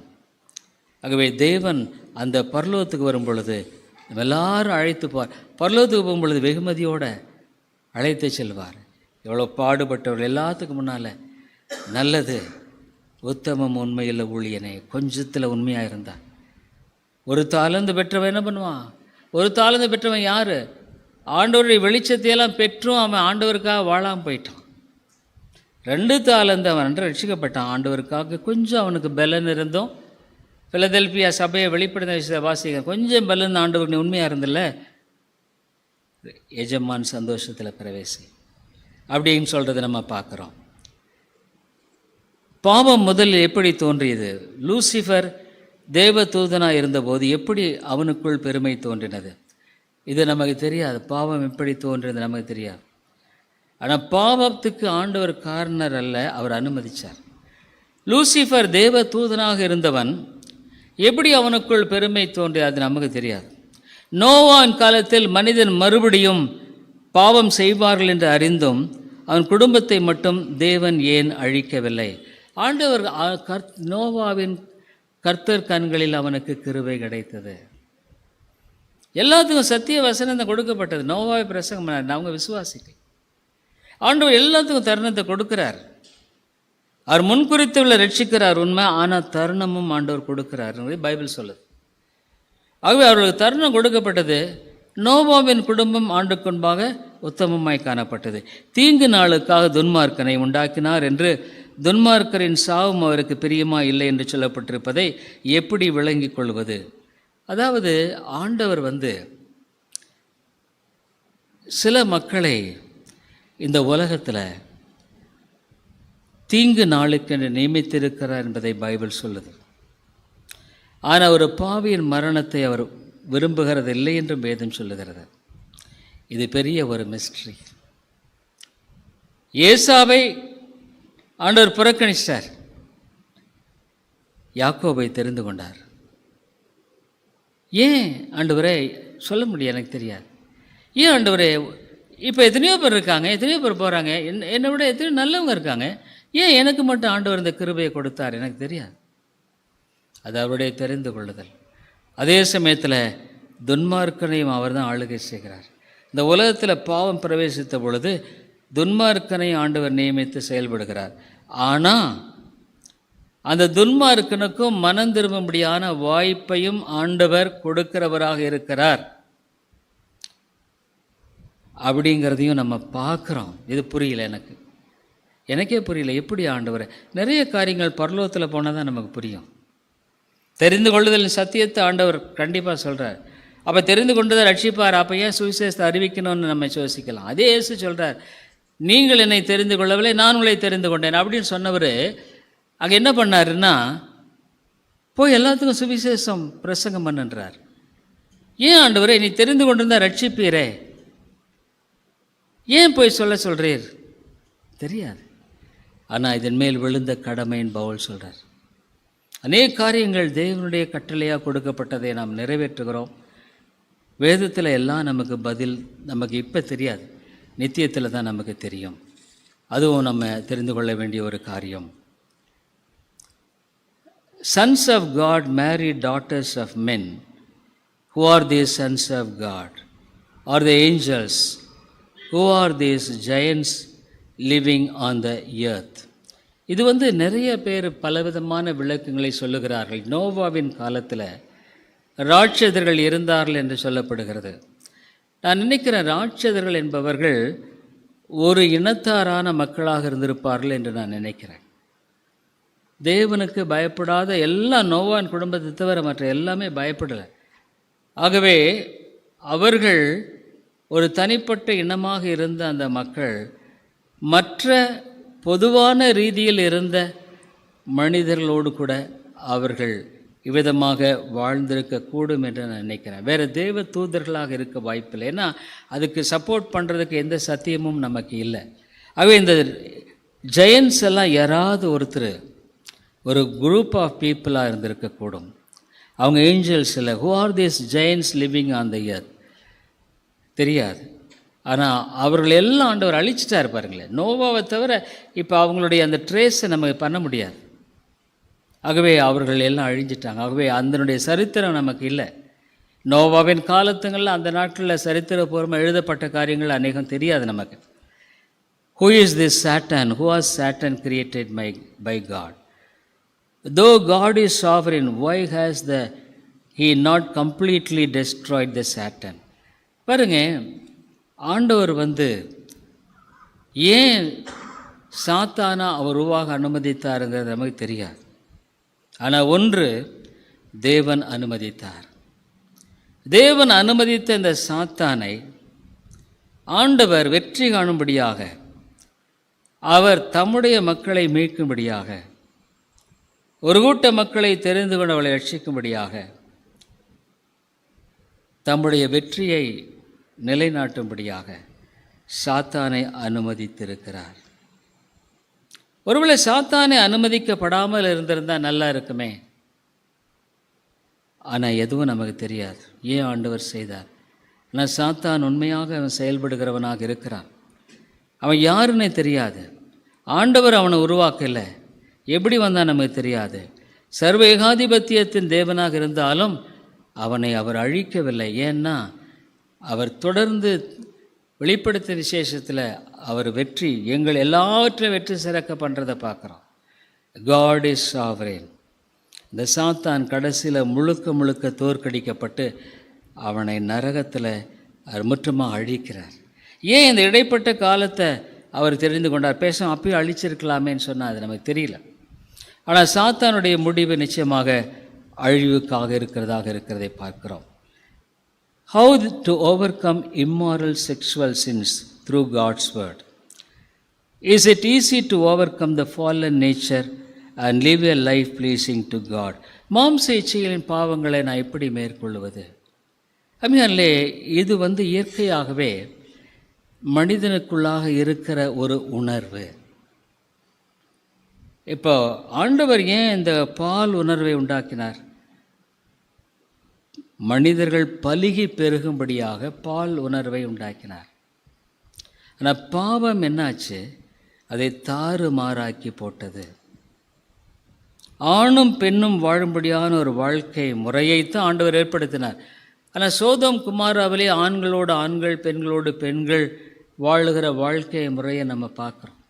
S1: ஆகவே தேவன் அந்த பரலோகத்துக்கு வரும் பொழுது நம்ம எல்லாரும் அழைத்து பரலோகத்துக்கு போகும் பொழுது வெகுமதியோடு அழைத்து செல்வார். எவ்வளோ பாடுபட்டவர்கள் எல்லாத்துக்கும் முன்னால் நல்லது, உத்தமம், உண்மையில் ஊழியனே, கொஞ்சத்தில் உண்மையாக இருந்தான். ஒரு தாளந்து பெற்றவன் என்ன பண்ணுவான்? ஒரு தாளந்து பெற்றவன் யார்? ஆண்டவருடைய வெளிச்சத்தையெல்லாம் பெற்றும் அவன் ஆண்டவருக்காக வாழாமல் போயிட்டான். 2 தாளந்து அவன் ரட்சிக்கப்பட்டான். ஆண்டவருக்காக கொஞ்சம் அவனுக்கு பலன் இருந்தும், பிலதெல்பியா சபையை வெளிப்படுத்த வாசிக்க கொஞ்சம் பலன் ஆண்டவருக்கு உண்மையாக இருந்தில்ல, எஜமான் சந்தோஷத்தில் பிரவேசி அப்படின்னு சொல்கிறத நம்ம பார்க்குறோம். பாவம் முதலில் எப்படி தோன்றியது? லூசிஃபர் தேவ தூதனாக இருந்தபோது எப்படி அவனுக்குள் பெருமை தோன்றினது? இது நமக்கு தெரியாது. பாவம் எப்படி தோன்றினது நமக்கு தெரியாது. ஆனால் பாவத்துக்கு ஆண்டவர் காரணர் அல்ல, அவர் அனுமதித்தார். லூசிஃபர் தேவ தூதனாக இருந்தவன் எப்படி அவனுக்குள் பெருமை தோன்றியது அது நமக்கு தெரியாது. நோவாவின் காலத்தில் மனிதன் மறுபடியும் பாவம் செய்வார்கள் என்று அறிந்தும் அவன் குடும்பத்தை மட்டும் தேவன் ஏன் அழிக்கவில்லை? ஆண்டவர் நோவாவின் கர்த்தர் கண்களில் அவனுக்கு கிருபை கிடைத்தது. எல்லாத்துக்கும் சத்திய வசனம் கொடுக்கப்பட்டது. நோவாவை பிரசங்கம் பண்ணார், அவங்க விசுவாசிகள். ஆண்டவர் எல்லாத்துக்கும் தருணத்தை கொடுக்கிறார். அவர் முன்குறித்துள்ள ரட்சிக்கிறார் உண்மை, ஆனால் தருணமும் ஆண்டவர் கொடுக்கிறார் பைபிள் சொல்லுது. ஆகவே அவர்களுக்கு தருணம் கொடுக்கப்பட்டது. நோவாவின் குடும்பம் ஆண்டுக்கு முன்பாக உத்தமமாய் காணப்பட்டது. தீங்கு நாளுக்காக துன்மார்க்கனை உண்டாக்கினார் என்று துன்மார்க்கரின் சாவும் அவருக்கு பிரியமா இல்லை என்று சொல்லப்பட்டிருப்பதை எப்படி விளங்கிக் கொள்வது? அதாவது ஆண்டவர் சில மக்களை இந்த உலகத்தில் தீங்கு நாளுக்கென்று நியமித்திருக்கிறார் என்பதை பைபிள் சொல்லுது. ஆனால் ஒரு பாவியின் மரணத்தை அவர் விரும்புகிறதில்லை என்றும் வேதம் சொல்லுகிறது. இது பெரிய ஒரு மிஸ்ட்ரி. ஏசாவை ஆண்டவர் புறக்கணித்தார், யாக்கோபை தெரிந்து கொண்டார். ஏன் ஆண்டவரே? சொல்ல முடியும், எனக்கு தெரியாது. ஏன் ஆண்டவரே? இப்போ எத்தனையோ பேர் இருக்காங்க, எத்தனையோ பேர் போகிறாங்க, என்னை விட எத்தனையோ நல்லவங்க இருக்காங்க, ஏன் எனக்கு மட்டும் ஆண்டவர் இந்த கிருபையை கொடுத்தார்? எனக்கு தெரியாது. அது அவருடைய தெரிந்து கொள்ளுதல். அதே சமயத்தில் துன்மார்க்கனையும் அவர் தான் ஆளுகை செய்கிறார். இந்த உலகத்தில் பாவம் பிரவேசித்த பொழுது துன்மார்க்கனை ஆண்டவர் நியமித்து செயல்படுகிறார். ஆனால் அந்த துன்மார்க்கனுக்கும் மனம் திரும்பும்படியான வாய்ப்பையும் ஆண்டவர் கொடுக்கிறவராக இருக்கிறார் அப்படிங்கிறதையும் நம்ம பார்க்குறோம். இது புரியல, எனக்கே புரியல. எப்படி ஆண்டவர்? நிறைய காரியங்கள் பரலோகத்தில் போனால் தான் நமக்கு புரியும். தெரிந்து கொள்ளுதல் சத்தியத்தை ஆண்டவர் கண்டிப்பாக சொல்கிறார். அப்போ தெரிந்து கொண்டதை ரட்சிப்பார். அப்போ ஏன் சுவிசேஷத்தை அறிவிக்கணும்னு நம்ம யோசிக்கலாம். அதே இயேசு சொல்கிறார், நீங்கள் என்னை தெரிந்து கொள்ளவில்லை, நான் உங்களை தெரிந்து கொண்டேன் அப்படின்னு சொன்னவர் அங்கே என்ன பண்ணாருன்னா, போய் எல்லாத்துக்கும் சுவிசேஷம் பிரசங்கம் பண்ணுன்றார். ஏன் ஆண்டவரே, நீ தெரிந்து கொண்டிருந்தால் ரட்சிப்பீரே, ஏன் போய் சொல்கிறீர்? தெரியாது. ஆனால் இதன் மேல் விழுந்த கடமையின் பவுல் சொல்கிறார். அநேக காரியங்கள் தேவனுடைய கட்டளையாக கொடுக்கப்பட்டதை நாம் நிறைவேற்றுகிறோம். வேதத்தில் எல்லாம் நமக்கு பதில் நமக்கு இப்போ தெரியாது, நித்தியத்தில் தான் நமக்கு தெரியும். அதுவும் நம்ம தெரிந்து கொள்ள வேண்டிய ஒரு காரியம். Sons of God marry daughters of men. Who are these sons of God? Are the angels? Who are these giants living on the earth? இது நிறைய பேர் பலவிதமான விளக்கங்களை சொல்லுகிறார்கள். நோவாவின் காலத்தில் ராட்சதர்கள் இருந்தார்கள் என்று சொல்லப்படுகிறது. நான் நினைக்கிறேன், ராட்சதர்கள் என்பவர்கள் ஒரு இனத்தாரான மக்களாக இருந்திருப்பார்கள் என்று நான் நினைக்கிறேன். தேவனுக்கு பயப்படாத எல்லா நோவாவின் குடும்பத்தை தவிர மற்ற எல்லாமே பயப்படலை. ஆகவே அவர்கள் ஒரு தனிப்பட்ட இனமாக இருந்த அந்த மக்கள் மற்ற பொதுவான ரீதியில் இருந்த மனிதர்களோடு கூட அவர்கள் இவ்விதமாக வாழ்ந்திருக்கக்கூடும் என்று நான் நினைக்கிறேன். வேறு தேவ தூதர்களாக இருக்க வாய்ப்பில்லை. ஏன்னா அதுக்கு சப்போர்ட் பண்ணுறதுக்கு எந்த சத்தியமும் நமக்கு இல்லை. ஆகவே இந்த ஜெயன்ஸ் எல்லாம் யாராவது ஒருத்தர் ஒரு குரூப் ஆஃப் பீப்புளாக இருந்திருக்கக்கூடும். அவங்க ஏஞ்சல்ஸ் இல்லை. Who are these giants living on the earth? தெரியாது. ஆனால் அவர்கள் எல்லாம் ஆண்டவர் அழிச்சிட்டார் பாருங்களேன். நோவாவை தவிர இப்போ அவங்களுடைய அந்த ட்ரேஸை நம்ம பண்ண முடியாது. ஆகவே அவர்கள் எல்லாம் அழிஞ்சிட்டாங்க. ஆகவே அதனுடைய சரித்திரம் நமக்கு இல்லை. நோவாவின் காலத்துங்களில் அந்த நாட்களில் சரித்திரபூர்வமாக எழுதப்பட்ட காரியங்கள் அநேகம் தெரியாது நமக்கு. Who is this Satan? Who was Satan created by God? Though God is sovereign, why has he not completely destroyed the Satan? பாருங்க, ஆண்டவர் ஏன் சாத்தானா அவர் உருவாக அனுமதித்தாருங்கிறது நமக்கு தெரியாது. ஆனால் ஒன்று, தேவன் அனுமதித்தார். தேவன் அனுமதித்த இந்த சாத்தானை ஆண்டவர் வெற்றி காணும்படியாக, அவர் தம்முடைய மக்களை மீட்கும்படியாக, ஒரு கூட்ட மக்களை தெரிந்து கொண்டு அவளை ரட்சிக்கும்படியாக, தம்முடைய வெற்றியை நிலைநாட்டும்படியாக சாத்தானை அனுமதித்திருக்கிறார். ஒருவேளை சாத்தானை அனுமதிக்கப்படாமல் இருந்திருந்தால் நல்லா இருக்குமே. ஆனால் எதுவும் நமக்கு தெரியாது. ஏன் ஆண்டவர் செய்தார்? ஆனால் சாத்தான் உண்மையாக அவன் செயல்படுகிறவனாக இருக்கிறான். அவன் யாருன்னே தெரியாது. ஆண்டவர் அவனை உருவாக்கலை. எப்படி வந்தால் நமக்கு தெரியாது. சர்வ ஏகாதிபத்தியத்தின் தேவனாக இருந்தாலும் அவனை அவர் அழிக்கவில்லை. ஏன்னா அவர் தொடர்ந்து வெளிப்படுத்திய விசேஷத்தில் அவர் வெற்றி, எங்கள் எல்லாவற்றையும் வெற்றி சிறக்க பண்ணுறதை பார்க்குறோம். God is sovereign. இந்த சாத்தான் கடைசியில் முழுக்க தோற்கடிக்கப்பட்டு அவனை நரகத்தில் அவர் முற்றமாக அழிக்கிறார். ஏன் இந்த இடைப்பட்ட காலத்தை அவர் தெரிந்து கொண்டார்? பேசாம அப்பயும் அழிச்சிருக்கலாமேன்னு சொன்னால் அது நமக்கு தெரியல. ஆனால் சாத்தானுடைய முடிவு நிச்சயமாக அழிவுக்காக இருக்கிறதை பார்க்கிறோம். How to overcome immoral sexual sins through God's word? Is it easy to overcome the fallen nature and live a life pleasing to God? மாம்ச இச்சைகளின் பாவங்களை நான் எப்படி மேற்கொள்வது? அம்மையாலே, இது இயற்கையாகவே மனிதனுக்குள்ளாக இருக்கிற ஒரு உணர்வு. இப்போ ஆண்டவர் ஏன் இந்த பால் உணர்வை உண்டாக்கினார்? மனிதர்கள் பலுகி பெருகும்படியாக பால் உணர்வை உண்டாக்கினார். ஆனால் பாவம் என்னாச்சு? அதை தாறுமாறாக்கி போட்டது. ஆணும் பெண்ணும் வாழும்படியான ஒரு வாழ்க்கை முறையைத்தான் ஆண்டவர் ஏற்படுத்தினார். ஆனால் சோதோம் குமாராவிலே ஆண்களோடு ஆண்கள், பெண்களோடு பெண்கள் வாழுகிற வாழ்க்கை முறையை நம்ம பார்க்குறோம்.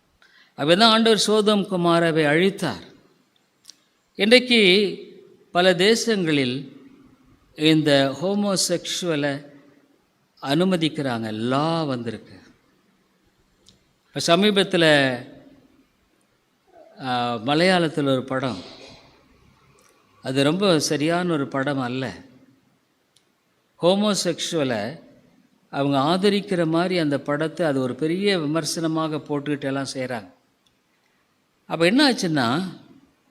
S1: அப்போதான் ஆண்டவர் சோதோம் குமாராவை அழித்தார். இன்றைக்கு பல தேசங்களில் இந்த ஹோமோசெக்ஷுவலை அனுமதிக்கிறாங்க. லா வந்திருக்கு. இப்போ சமீபத்தில் மலையாளத்தில் ஒரு படம், அது ரொம்ப சரியான ஒரு படம் அல்ல. ஹோமோசெக்ஷுவலை அவங்க ஆதரிக்கிற மாதிரி அந்த படத்தை அது ஒரு பெரிய விமர்சனமாக போட்டுக்கிட்டு எல்லாம் செய்கிறாங்க. அப்போ என்ன ஆச்சுன்னா,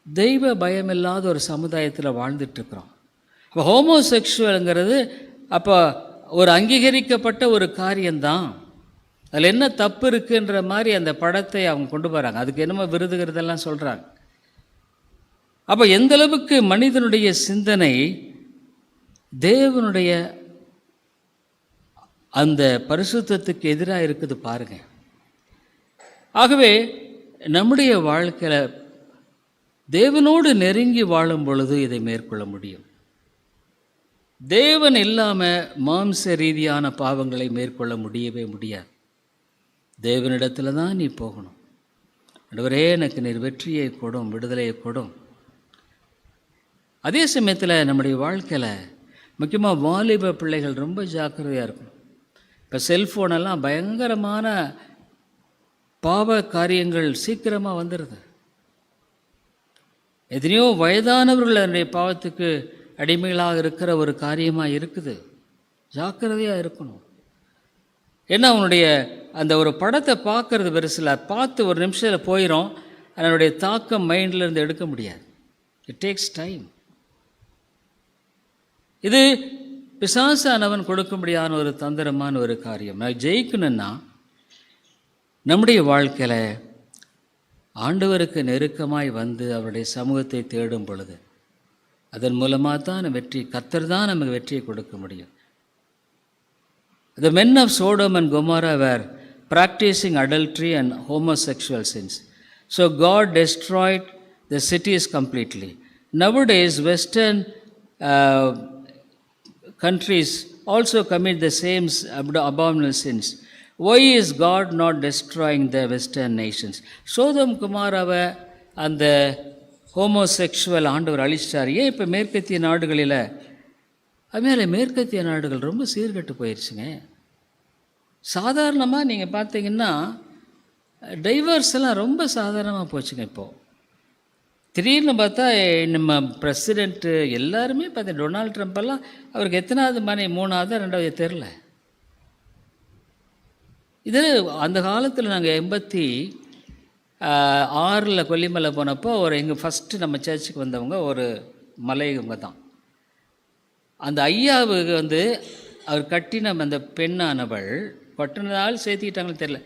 S1: தெய்வ பயமில்லாத ஒரு சமுதாயத்தில் வாழ்ந்துட்டுருக்குறோம். அப்போ ஹோமோசெக்ஷுவலுங்கிறது அப்போ ஒரு அங்கீகரிக்கப்பட்ட ஒரு காரியம்தான். அதில் என்ன தப்பு இருக்குன்ற மாதிரி அந்த படத்தை அவங்க கொண்டு போகிறாங்க. அதுக்கு என்னமோ விருதுகிறதெல்லாம் சொல்கிறாங்க. அப்போ எந்தளவுக்கு மனிதனுடைய சிந்தனை தேவனுடைய அந்த பரிசுத்தத்துக்கு எதிராக இருக்குது பாருங்கள். ஆகவே நம்முடைய வாழ்க்கையில் தேவனோடு நெருங்கி வாழும் பொழுது இதை மேற்கொள்ள முடியும். தேவன் இல்லாமல் மாம்ச ரீதியான பாவங்களை மேற்கொள்ள முடியவே முடியாது. தேவனிடத்தில் தான் நீ போகணும். ஆண்டவரே, எனக்கு நீர் வெற்றியை கொடும், விடுதலையை கொடும். அதே சமயத்தில் நம்முடைய வாழ்க்கையில் முக்கியமாக வாலிப பிள்ளைகள் ரொம்ப ஜாக்கிரதையாக இருக்கும். இப்போ செல்ஃபோனெல்லாம் பயங்கரமான பாவ காரியங்கள் சீக்கிரமாக வந்துடுது. எத்தனையோ வயதானவர்கள் அதனுடைய பாவத்துக்கு அடிமைகளாக இருக்கிற ஒரு காரியமாக இருக்குது. ஜாக்கிரதையாக இருக்கணும். ஏன்னா அவனுடைய அந்த ஒரு படத்தை பார்க்குறது பெருசில் பார்த்து ஒரு நிமிஷத்தில் போயிடும். அதனுடைய தாக்கம் மைண்டில் எடுக்க முடியாது. It takes time. இது பிசாசானவன் கொடுக்கும்படியான ஒரு தந்திரமான ஒரு காரியம். நான் ஜெயிக்கணும்னா நம்முடைய வாழ்க்கையில் ஆண்டவருக்கு நெருக்கமாய் அவருடைய சமூகத்தை தேடும் பொழுது அதன் மூலமாக தான் வெற்றி, கர்த்தர் தான் நமக்கு வெற்றியை கொடுக்க முடியும். The men of Sodom and Gomorrah were practicing adultery and homosexual sins. So God destroyed the cities completely. Nowadays, Western countries also commit the same abominable sins. Why is God not destroying the western nations? Sodom குமாராவை அந்த homosexual ஆண்டவர் அழிச்சிட்டார். ஏன் இப்போ மேற்கத்திய நாடுகளில் அதுமாதிரி மேற்கத்திய நாடுகள் ரொம்ப சீர்கெட்டு போயிடுச்சுங்க. சாதாரணமாக நீங்கள் பார்த்தீங்கன்னா டைவர்ஸ் எல்லாம் ரொம்ப சாதாரணமாக போச்சுங்க. இப்போது திடீர்னு பார்த்தா நம்ம பிரசிடெண்ட்டு எல்லாருமே பார்த்தா டொனால்ட் ட்ரம்ப்பெல்லாம் அவருக்கு எத்தனாவது மனைவி, 3ஆவது 2வது தெரில. இது அந்த காலத்தில் நாங்கள் 86 கொல்லிமலை போனப்போ எங்கள் ஃபஸ்ட்டு நம்ம சர்ச்சுக்கு வந்தவங்க ஒரு மலையவங்க தான். அந்த ஐயாவுக்கு அவர் கட்டின அந்த பெண்ணானவள் கட்டினதால் சேர்த்திக்கிட்டாங்கன்னு தெரியல,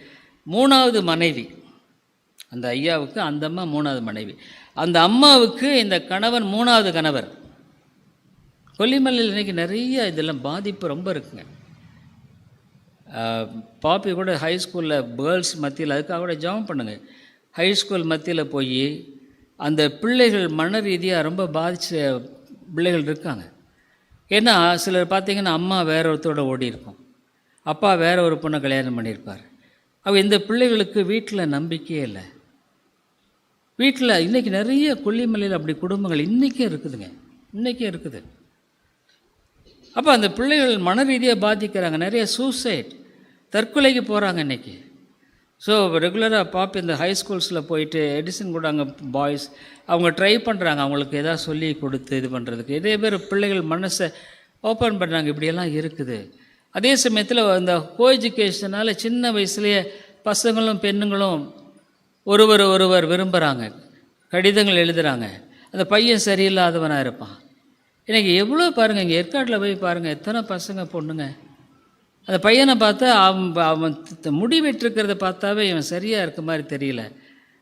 S1: 3வது மனைவி. அந்த ஐயாவுக்கு அந்த அம்மா 3வது மனைவி. அந்த அம்மாவுக்கு இந்த கணவன் 3வது கணவர். கொல்லிமலையில் இன்றைக்கி நிறைய இதெல்லாம் பாதிப்பு ரொம்ப இருக்குங்க. பாப்பி கூட ஹை ஸ்கூலில் கேர்ள்ஸ் மத்தியில் அதுக்காக கூட ஜெபம் பண்ணுங்க. ஹை ஸ்கூல் மத்தியில் போய் அந்த பிள்ளைகள் மன ரீதியாக ரொம்ப பாதித்த பிள்ளைகள் இருக்காங்க. ஏன்னா சிலர் பார்த்திங்கன்னா அம்மா வேற ஒருத்தரோட ஓடி இருக்கும், அப்பா வேற ஒரு பொண்ணை கல்யாணம் பண்ணியிருப்பார். இந்த பிள்ளைகளுக்கு வீட்டில் நம்பிக்கையே இல்லை. வீட்டில் இன்றைக்கி நிறைய கொல்லிமலையில் அப்படி குடும்பங்கள் இன்றைக்கும் இருக்குதுங்க, இன்றைக்கும் இருக்குது. அப்போ அந்த பிள்ளைகள் மன ரீதியாக பாதிக்கிறாங்க. நிறைய சூசைட், தற்கொலைக்கு போகிறாங்க இன்றைக்கி. ஸோ ரெகுலராக பாப்பி இந்த ஹை ஸ்கூல்ஸில் போயிட்டு எடிசன் கூட அங்கே பாய்ஸ் அவங்க ட்ரை பண்ணுறாங்க, அவங்களுக்கு எதாவது சொல்லி கொடுத்து இது பண்ணுறதுக்கு. இதே பேர் பிள்ளைகள் மனசை ஓப்பன் பண்ணுறாங்க. இப்படியெல்லாம் இருக்குது. அதே சமயத்தில் இந்த கோ எஜுகேஷனால் சின்ன வயசுலேயே பசங்களும் பெண்ணுங்களும் ஒருவர் விரும்புகிறாங்க, கடிதங்கள் எழுதுகிறாங்க. அந்த பையன் சரியில்லாதவனாக இருப்பான். இன்றைக்கி எவ்வளோ பாருங்கள், இங்கே ஏற்காட்டில் போய் பாருங்கள், எத்தனை பசங்க பொண்ணுங்க. அந்த பையனை பார்த்தா அவன் முடி வெட்டிருக்கிறத பார்த்தாவே இவன் சரியாக இருக்க மாதிரி தெரியல.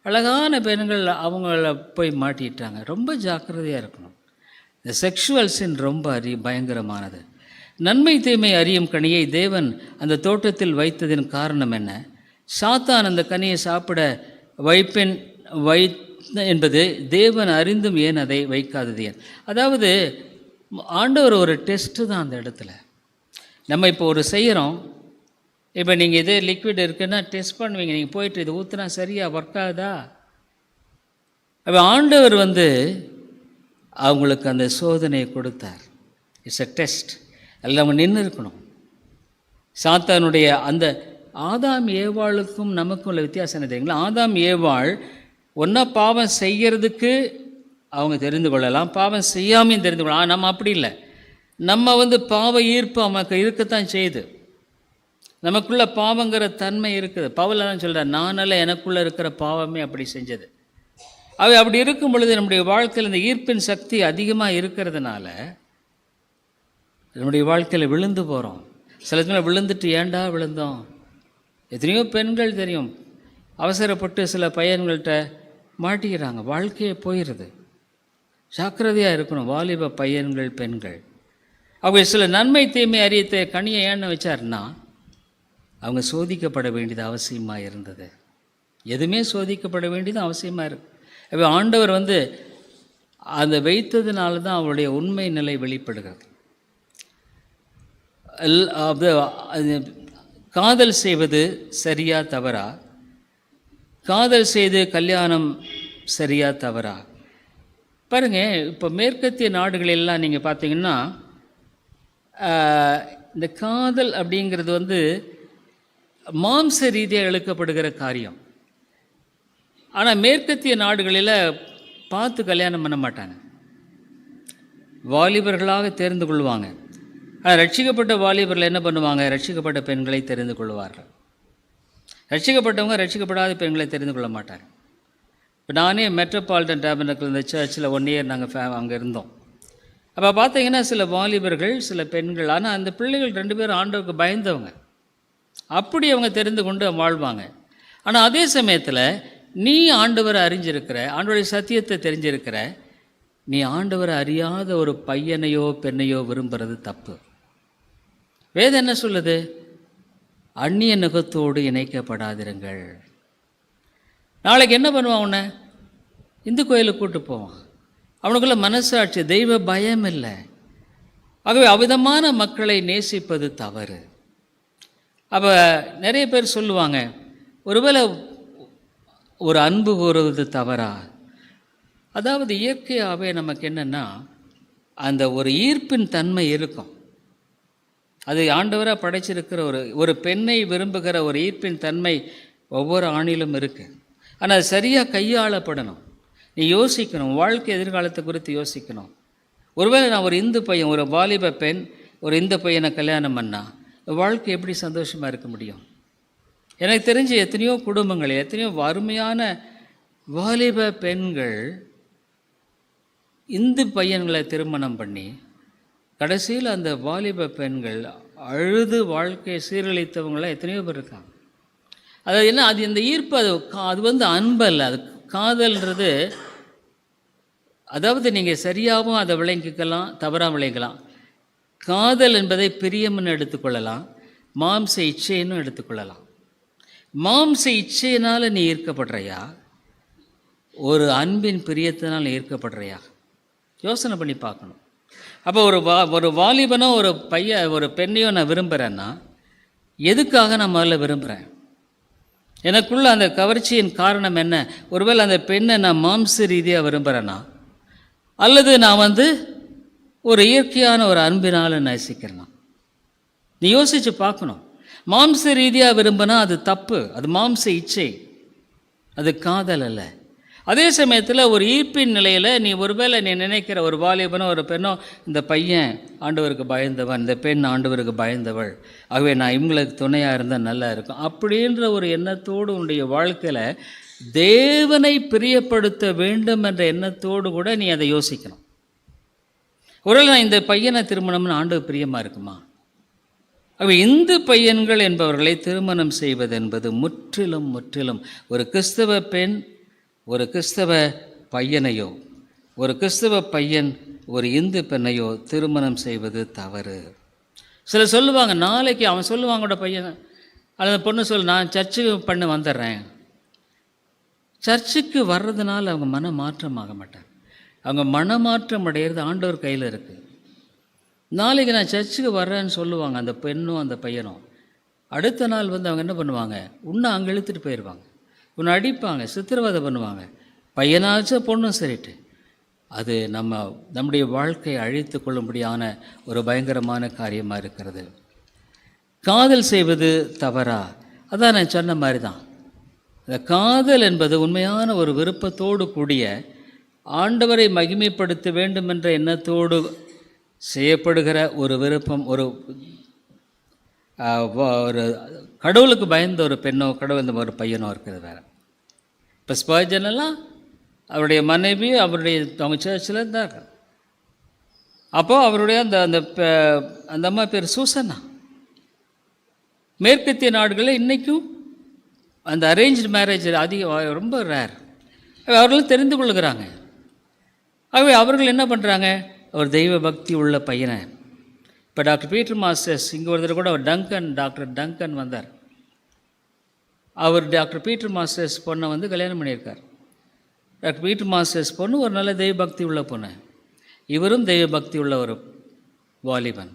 S1: அழகான பெண்கள் அவங்கள போய் மாட்டிட்டாங்க. ரொம்ப ஜாக்கிரதையாக இருக்கணும். இந்த செக்ஷுவல் சின் ரொம்ப பயங்கரமானது. நன்மை தீமை அறியும் கனியை தேவன் அந்த தோட்டத்தில் வைத்ததின் காரணம் என்ன? சாத்தான் அந்த கனியை சாப்பிட வைப்பேன் என்பது தேவன் அறிந்தும் ஏன் அதை வைக்காதது ஏன்? அதாவது ஆண்டவர் ஒரு டெஸ்ட்டு தான் அந்த இடத்துல. நம்ம இப்போ ஒரு செய்கிறோம், இப்போ நீங்கள் இதே லிக்விட் இருக்குன்னா டெஸ்ட் பண்ணுவீங்க. நீங்கள் போயிட்டு இது ஊற்றுனா சரியாக ஒர்க் ஆகுதா? அப்போ ஆண்டவர் அவங்களுக்கு அந்த சோதனையை கொடுத்தார். It's a test. அதில் அவங்க நின்று இருக்கணும். சாத்தானுடைய அந்த ஆதாம் ஏவாளுக்கும் நமக்கும் உள்ள வித்தியாசம் என்ன தெரியுங்களா? ஆதாம் ஏவாள் ஒன்றா பாவம் செய்கிறதுக்கு அவங்க தெரிந்து கொள்ளலாம், பாவம் செய்யாமையும் தெரிந்து கொள்ளலாம். நம்ம அப்படி இல்லை. நம்ம பாவ ஈர்ப்பு நமக்கு இருக்கத்தான் செய்யுது. நமக்குள்ள பாவங்கிற தன்மை இருக்குது. பவுல் தான் சொல்கிறார், நானல்ல எனக்குள்ளே இருக்கிற பாவமே அப்படி செஞ்சது. அப்படி இருக்கும் பொழுது நம்முடைய வாழ்க்கையில் இந்த ஈர்ப்பின் சக்தி அதிகமாக இருக்கிறதுனால நம்முடைய வாழ்க்கையில் விழுந்து போகிறோம். சில சமயம் விழுந்துட்டு ஏண்டா விழுந்தோம். எத்தனையோ பெண்கள் தெரியும், அவசரப்பட்டு சில பையன்கள்கிட்ட மாட்டிக்கிறாங்க, வாழ்க்கையே போயிடுது. ஜாக்கிரதையாக இருக்கணும் வாலிப பையன்கள் பெண்கள். அவங்க சில நன்மை தீமை அறியத்தை கனியை ஏன்னு வச்சாருன்னா அவங்க சோதிக்கப்பட வேண்டியது அவசியமாக இருந்தது. எதுவுமே சோதிக்கப்பட வேண்டியது அவசியமாக இருக்கு. அப்போ ஆண்டவர் அந்த வைத்ததுனால தான் அவருடைய உண்மை நிலை வெளிப்படுகிறது. காதல் செய்வது சரியா தவறா? காதல் செய்து கல்யாணம் சரியா தவறா? பாருங்கள், இப்போ மேற்கத்திய நாடுகளெல்லாம் நீங்கள் பார்த்தீங்கன்னா இந்த காதல் அப்படிங்கிறது மாம்ச ரீதியாக இழுக்கப்படுகிற காரியம். ஆனால் மேற்கத்திய நாடுகளில் பார்த்து கல்யாணம் பண்ண மாட்டாங்க, வாலிபர்களாக தெரிந்து கொள்வாங்க. ஆனால் ரட்சிக்கப்பட்ட வாலிபர்கள் என்ன பண்ணுவாங்க? ரட்சிக்கப்பட்ட பெண்களை தெரிந்து கொள்வார்கள். ரட்சிக்கப்பட்டவங்க ரட்சிக்கப்படாத பெண்களை தெரிந்து கொள்ள மாட்டாங்க. இப்போ நானே மெட்ரோபாலிட்டன் டேபர்னக்கிள் இந்த சர்ச்சில் 1 இயர் நாங்கள் அங்கே இருந்தோம். அப்போ பார்த்தீங்கன்னா சில வாலிபர்கள் சில பெண்கள், ஆனால் அந்த பிள்ளைகள் 2 பேரும் ஆண்டவருக்கு பயந்தவங்க, அப்படி அவங்க தெரிந்து கொண்டு வாழ்வாங்க. ஆனால் அதே சமயத்தில் நீ ஆண்டவரை அறிஞ்சிருக்கிற, ஆண்டவருடைய சத்தியத்தை தெரிஞ்சிருக்கிற, நீ ஆண்டவரை அறியாத ஒரு பையனையோ பெண்ணையோ விரும்புகிறது தப்பு. வேதம் என்ன சொல்லுது? அந்நிய நுகத்தோடு இணைக்கப்படாதிருங்கள். நாளைக்கு என்ன பண்ணுவான்? உன்னை இந்து கோயிலுக்கு கூப்பிட்டு போவான். அவனுக்குள்ள மனசாட்சி, தெய்வ பயம் இல்லை. ஆகவே அவ்விதமான மக்களை நேசிப்பது தவறு. அப்போ நிறைய பேர் சொல்லுவாங்க, ஒருவேளை ஒரு அன்பு கூறுவது தவறா? அதாவது இயற்கையாகவே நமக்கு என்னென்னா அந்த ஒரு ஈர்ப்பின் தன்மை இருக்கும். அது ஆண்டவராக படைச்சிருக்கிற ஒரு பெண்ணை விரும்புகிற ஒரு ஈர்ப்பின் தன்மை ஒவ்வொரு ஆணிலும் இருக்குது. ஆனால் அது சரியாக கையாளப்படணும். நீ யோசிக்கணும், வாழ்க்கை எதிர்காலத்தை குறித்து யோசிக்கணும். ஒருவேளை நான் ஒரு இந்து பையன், ஒரு வாலிப பெண் ஒரு இந்து பையனை கல்யாணம் பண்ணால் வாழ்க்கை எப்படி சந்தோஷமாக இருக்க முடியும்? எனக்கு தெரிஞ்ச எத்தனையோ குடும்பங்கள், எத்தனையோ அருமையான வாலிப பெண்கள் இந்து பையன்களை திருமணம் பண்ணி கடைசியில் அந்த வாலிப பெண்கள் அழுது வாழ்க்கையை சீரழித்தவங்களாம் எத்தனையோ பேர் இருக்காங்க. அது என்ன, அது இந்த ஈர்ப்பு, அது வந்து அன்பல்ல, அது காதல்ன்றது. அதாவது நீங்கள் சரியாகவும் அதை விளங்கிக்கலாம், தவறாக விளங்கலாம். காதல் என்பதை பிரியம்னு எடுத்துக்கொள்ளலாம், மாம்ச இச்சைன்னு எடுத்துக்கொள்ளலாம். மாம்ச இச்சையினால் நீ ஈர்க்கப்படுறையா, ஒரு அன்பின் பிரியத்தினால் ஈர்க்கப்படுறையா? யோசனை பண்ணி பார்க்கணும். அப்போ ஒரு வாலிபனோ ஒரு பெண்ணையோ நான் விரும்புகிறேன்னா எதுக்காக நான் முதல்ல விரும்புகிறேன்? எனக்குள்ள அந்த கவர்ச்சியின் காரணம் என்ன? ஒருவேளை அந்த பெண்ணை நான் மாம்ச ரீதியாக விரும்புகிறேன்னா, அல்லது நான் வந்து ஒரு இயற்கையான ஒரு அன்பினால் நேசிக்கிறேன்னா? நீ யோசித்து பார்க்கணும். மாம்ச ரீதியாக விரும்பினா அது தப்பு, அது மாம்ச இச்சை, அது காதல் அல்ல. அதே சமயத்தில் ஒரு ஈர்ப்பின் நிலையில் நீ ஒருவேளை நீ நினைக்கிற ஒரு வாலிபனோ ஒரு பெண்ணோ, இந்த பையன் ஆண்டவருக்கு பயந்தவன், இந்த பெண் ஆண்டவருக்கு பயந்தவள், ஆகவே நான் இவங்களுக்கு துணையாக இருந்தால் நல்லா இருக்கும் அப்படின்ற ஒரு எண்ணத்தோடு உன்னுடைய வாழ்க்கையில் தேவனை பிரியப்படுத்த வேண்டும் என்ற எண்ணத்தோடு கூட நீ அதை யோசிக்கணும். ஒருவேளை நான் இந்த பையனை திருமணம்னு ஆண்டவர் பிரியமாக இருக்குமா? ஆகவே இந்து பையன்கள் என்பவர்களை திருமணம் செய்வது என்பது முற்றிலும் ஒரு கிறிஸ்தவ பெண் ஒரு கிறிஸ்தவ பையனையோ, ஒரு கிறிஸ்தவ பையன் ஒரு இந்து பெண்ணையோ திருமணம் செய்வது தவறு. சிலர் சொல்லுவாங்க, நாளைக்கு அவன் சொல்லுவாங்கோட பையன் அல்லது பொண்ணு நான் சர்ச்சுக்கு பண்ண வந்துடுறேன். சர்ச்சுக்கு வர்றதுனால அவங்க மனமாற்றம் ஆக மாட்டாங்க. அவங்க மனமாற்றம் அடையிறது ஆண்டவர் கையில் இருக்குது. நாளைக்கு நான் சர்ச்சுக்கு வர்றேன்னு சொல்லுவாங்க அந்த பெண்ணும் அந்த பையனும். அடுத்த நாள் வந்து அவங்க என்ன பண்ணுவாங்க, உன்னை அங்கே இழுத்துட்டு போயிடுவாங்க, உன்னை அடிப்பாங்க, சித்திரவதை பண்ணுவாங்க. பையனாச்சும் பொண்ணும் சரிட்டு. அது நம்முடைய வாழ்க்கையை அழித்து கொள்ளும்படியான ஒரு பயங்கரமான காரியமாக இருக்கிறது. காதல் செய்வது தவறா? அதான் நான் சொன்ன மாதிரி தான். இந்த காதல் என்பது உண்மையான ஒரு விருப்பத்தோடு கூடிய ஆண்டவரை மகிமைப்படுத்த வேண்டும் என்ற எண்ணத்தோடு செய்யப்படுகிற ஒரு விருப்பம். ஒரு கடவுளுக்கு பயந்த ஒரு பெண்ணோ கடவுள் ஒரு பையனோ இருக்கிறது வேறு. இப்போ ஸ்பர்ஜன் எல்லாம் அவருடைய மனைவி அவங்க சர்ச்சில் இருந்தாங்க. அப்போது அவருடைய அந்த அம்மா பேர் சூசன்னா. மேற்கத்திய நாடுகளில் இன்றைக்கும் அந்த அரேஞ்ச்டு மேரேஜ் ரொம்ப ரேர். அவர்களும் தெரிந்து கொள்கிறாங்க. ஆகவே அவர்கள் என்ன பண்ணுறாங்க, ஒரு தெய்வ பக்தி உள்ள பையனை. இப்போ டாக்டர் பீட்டர் மாஸ்டர்ஸ் இங்கே ஒருத்தர் கூட டாக்டர் டங்கன் வந்தார். அவர் டாக்டர் பீட்டர் மாஸ்டர்ஸ் பொண்ணை வந்து கல்யாணம் பண்ணியிருக்கார். டாக்டர் பீட்டர் மாஸ்டர்ஸ் பொண்ணு ஒரு நல்ல தெய்வ பக்தி உள்ள பொண்ணு, இவரும் தெய்வ பக்தி உள்ள ஒரு வாலிபன்.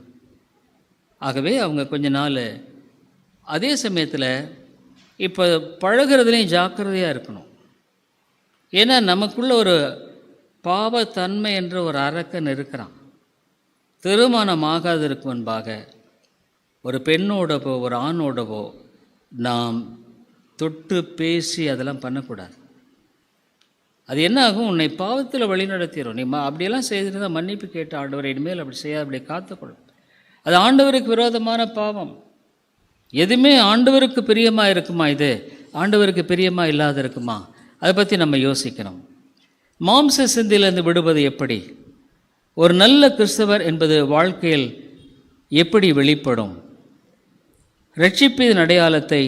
S1: ஆகவே அவங்க கொஞ்ச நாள் அதே சமயத்தில் இப்போ பழகிறதுலேயும் ஜாக்கிரதையாக இருக்கணும். ஏன்னா நமக்குள்ள ஒரு பாவத்தன்மை என்ற ஒரு அரக்கன் இருக்கிறான். திருமணம் ஆகாததற்கு முன்பாக ஒரு பெண்ணோடவோ ஒரு ஆணோடவோ நாம் தொட்டு பேசி அதெல்லாம் பண்ணக்கூடாது. அது என்ன ஆகும், உன்னை பாவத்தில் வழிநடத்திடும். நீ அப்படியெல்லாம் செய்திருந்தா மன்னிப்பு கேட்ட ஆண்டவர் இனிமேல் அப்படி செய்ய அப்படி காத்துக்கொள்ளும். அது ஆண்டவருக்கு விரோதமான பாவம். எதுவுமே ஆண்டவருக்கு பிரியமாக இருக்குமா? இது ஆண்டவருக்கு பிரியமாக இல்லாத இருக்குமா? அதை பற்றி நம்ம யோசிக்கணும். மாம்ச சிந்தையிலிருந்து விடுவது எப்படி? ஒரு நல்ல கிறிஸ்தவர் என்பது வாழ்க்கையில் எப்படி வெளிப்படும்? ரட்சிப்பின் அடையாளத்தை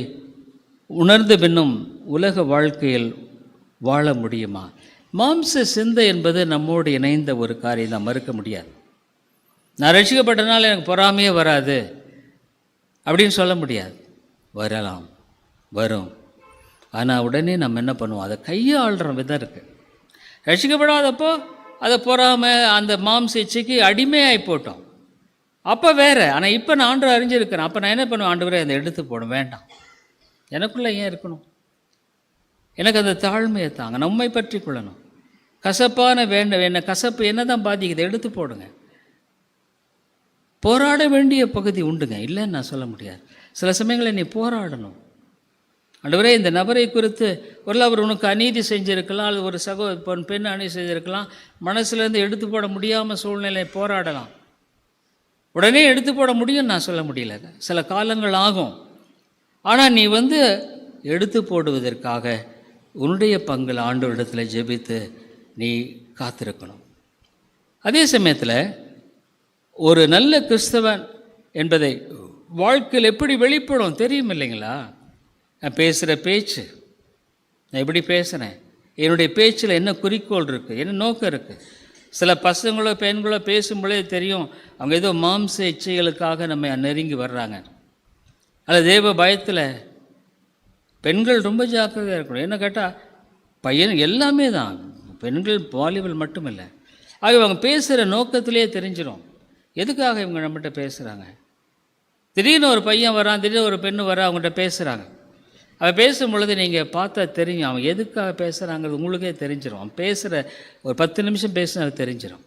S1: உணர்ந்த பின்னும் உலக வாழ்க்கையில் வாழ முடியுமா? மாம்ச சிந்தை என்பது நம்மோடு இணைந்த ஒரு காரியம் தான், மறுக்க முடியாது. நான் ரட்சிக்கப்பட்டனால எனக்கு பொறாமையே வராது அப்படின்னு சொல்ல முடியாது. வரலாம், வரும். ஆனால் உடனே நம்ம என்ன பண்ணுவோம், அதை கையாளுற விதம் இருக்குது. ரட்சிக்கப்படாதப்போ அதை பொறாமை அந்த மாம்ச இச்சைக்கு அடிமையாகி போட்டோம். அப்போ வேறு. ஆனால் இப்போ நான் ஆண்டவர் அறிஞ்சிருக்கிறேன். அப்போ நான் என்ன பண்ணுவேன்? ஆண்டவரே அதை எடுத்து போடும், வேண்டாம், எனக்குள்ளே ஏன் இருக்கணும்? எனக்கு அந்த தாழ்மையை தாங்க, நான் உண்மை பற்றி கொள்ளணும். கசப்பான என்ன கசப்பு என்ன தான் பாதிக்குது, எடுத்து போடுங்க. போராட வேண்டிய பகுதி உண்டுங்க, இல்லைன்னு நான் சொல்ல முடியாது. சில சமயங்களில் நீ போராடணும். ஆண்டவரே, இந்த நபரை குறித்து ஒரு அவர் உனக்கு அநீதி செஞ்சுருக்கலாம், அல்லது ஒரு பெண் அநீதி செஞ்சுருக்கலாம், மனசுலேருந்து எடுத்து போட முடியாமல் சூழ்நிலை போராடலாம். உடனே எடுத்து போட முடியும்னு நான் சொல்ல முடியல, சில காலங்கள் ஆகும். ஆனால் நீ எடுத்து போடுவதற்காக உன்னுடைய பங்கில் ஆண்டவரிடத்தில் ஜெபித்து நீ காத்திருக்கணும். அதே சமயத்தில் ஒரு நல்ல கிறிஸ்தவன் என்பதை வாழ்க்கையில் எப்படி வெளிப்படும் தெரியும் இல்லைங்களா? நான் பேசுகிற பேச்சு, நான் எப்படி பேசுகிறேன், என்னுடைய பேச்சில் என்ன குறிக்கோள் இருக்குது, என்ன நோக்கம் இருக்குது. சில பசங்களோ பெண்களோ பேசும்போதே தெரியும் அவங்க ஏதோ மாம்ச இச்சைகளுக்காக நம்ம நெருங்கி வர்றாங்க. அல்லது தேவ பயத்தில் பெண்கள் ரொம்ப ஜாக்கிரதையாக இருக்கணும். என்ன கேட்டால் பையன் எல்லாமே தான், பெண்கள் வாலிபல் மட்டும் இல்லை. ஆக அவங்க பேசுகிற நோக்கத்திலே தெரிஞ்சிடும் எதுக்காக இவங்க நம்மகிட்ட பேசுகிறாங்க. திடீர்னு ஒரு பையன் வரான், திடீர்னு ஒரு பெண்ணு வர அவங்ககிட்ட பேசுகிறாங்க. அவன் பேசும் பொழுது நீங்கள் பார்த்தா தெரியும் அவன் எதுக்காக பேசுகிறாங்கிறது உங்களுக்கே தெரிஞ்சிடும். அவன் பேசுகிற ஒரு 10 நிமிஷம் பேசுனா அது தெரிஞ்சிடும்.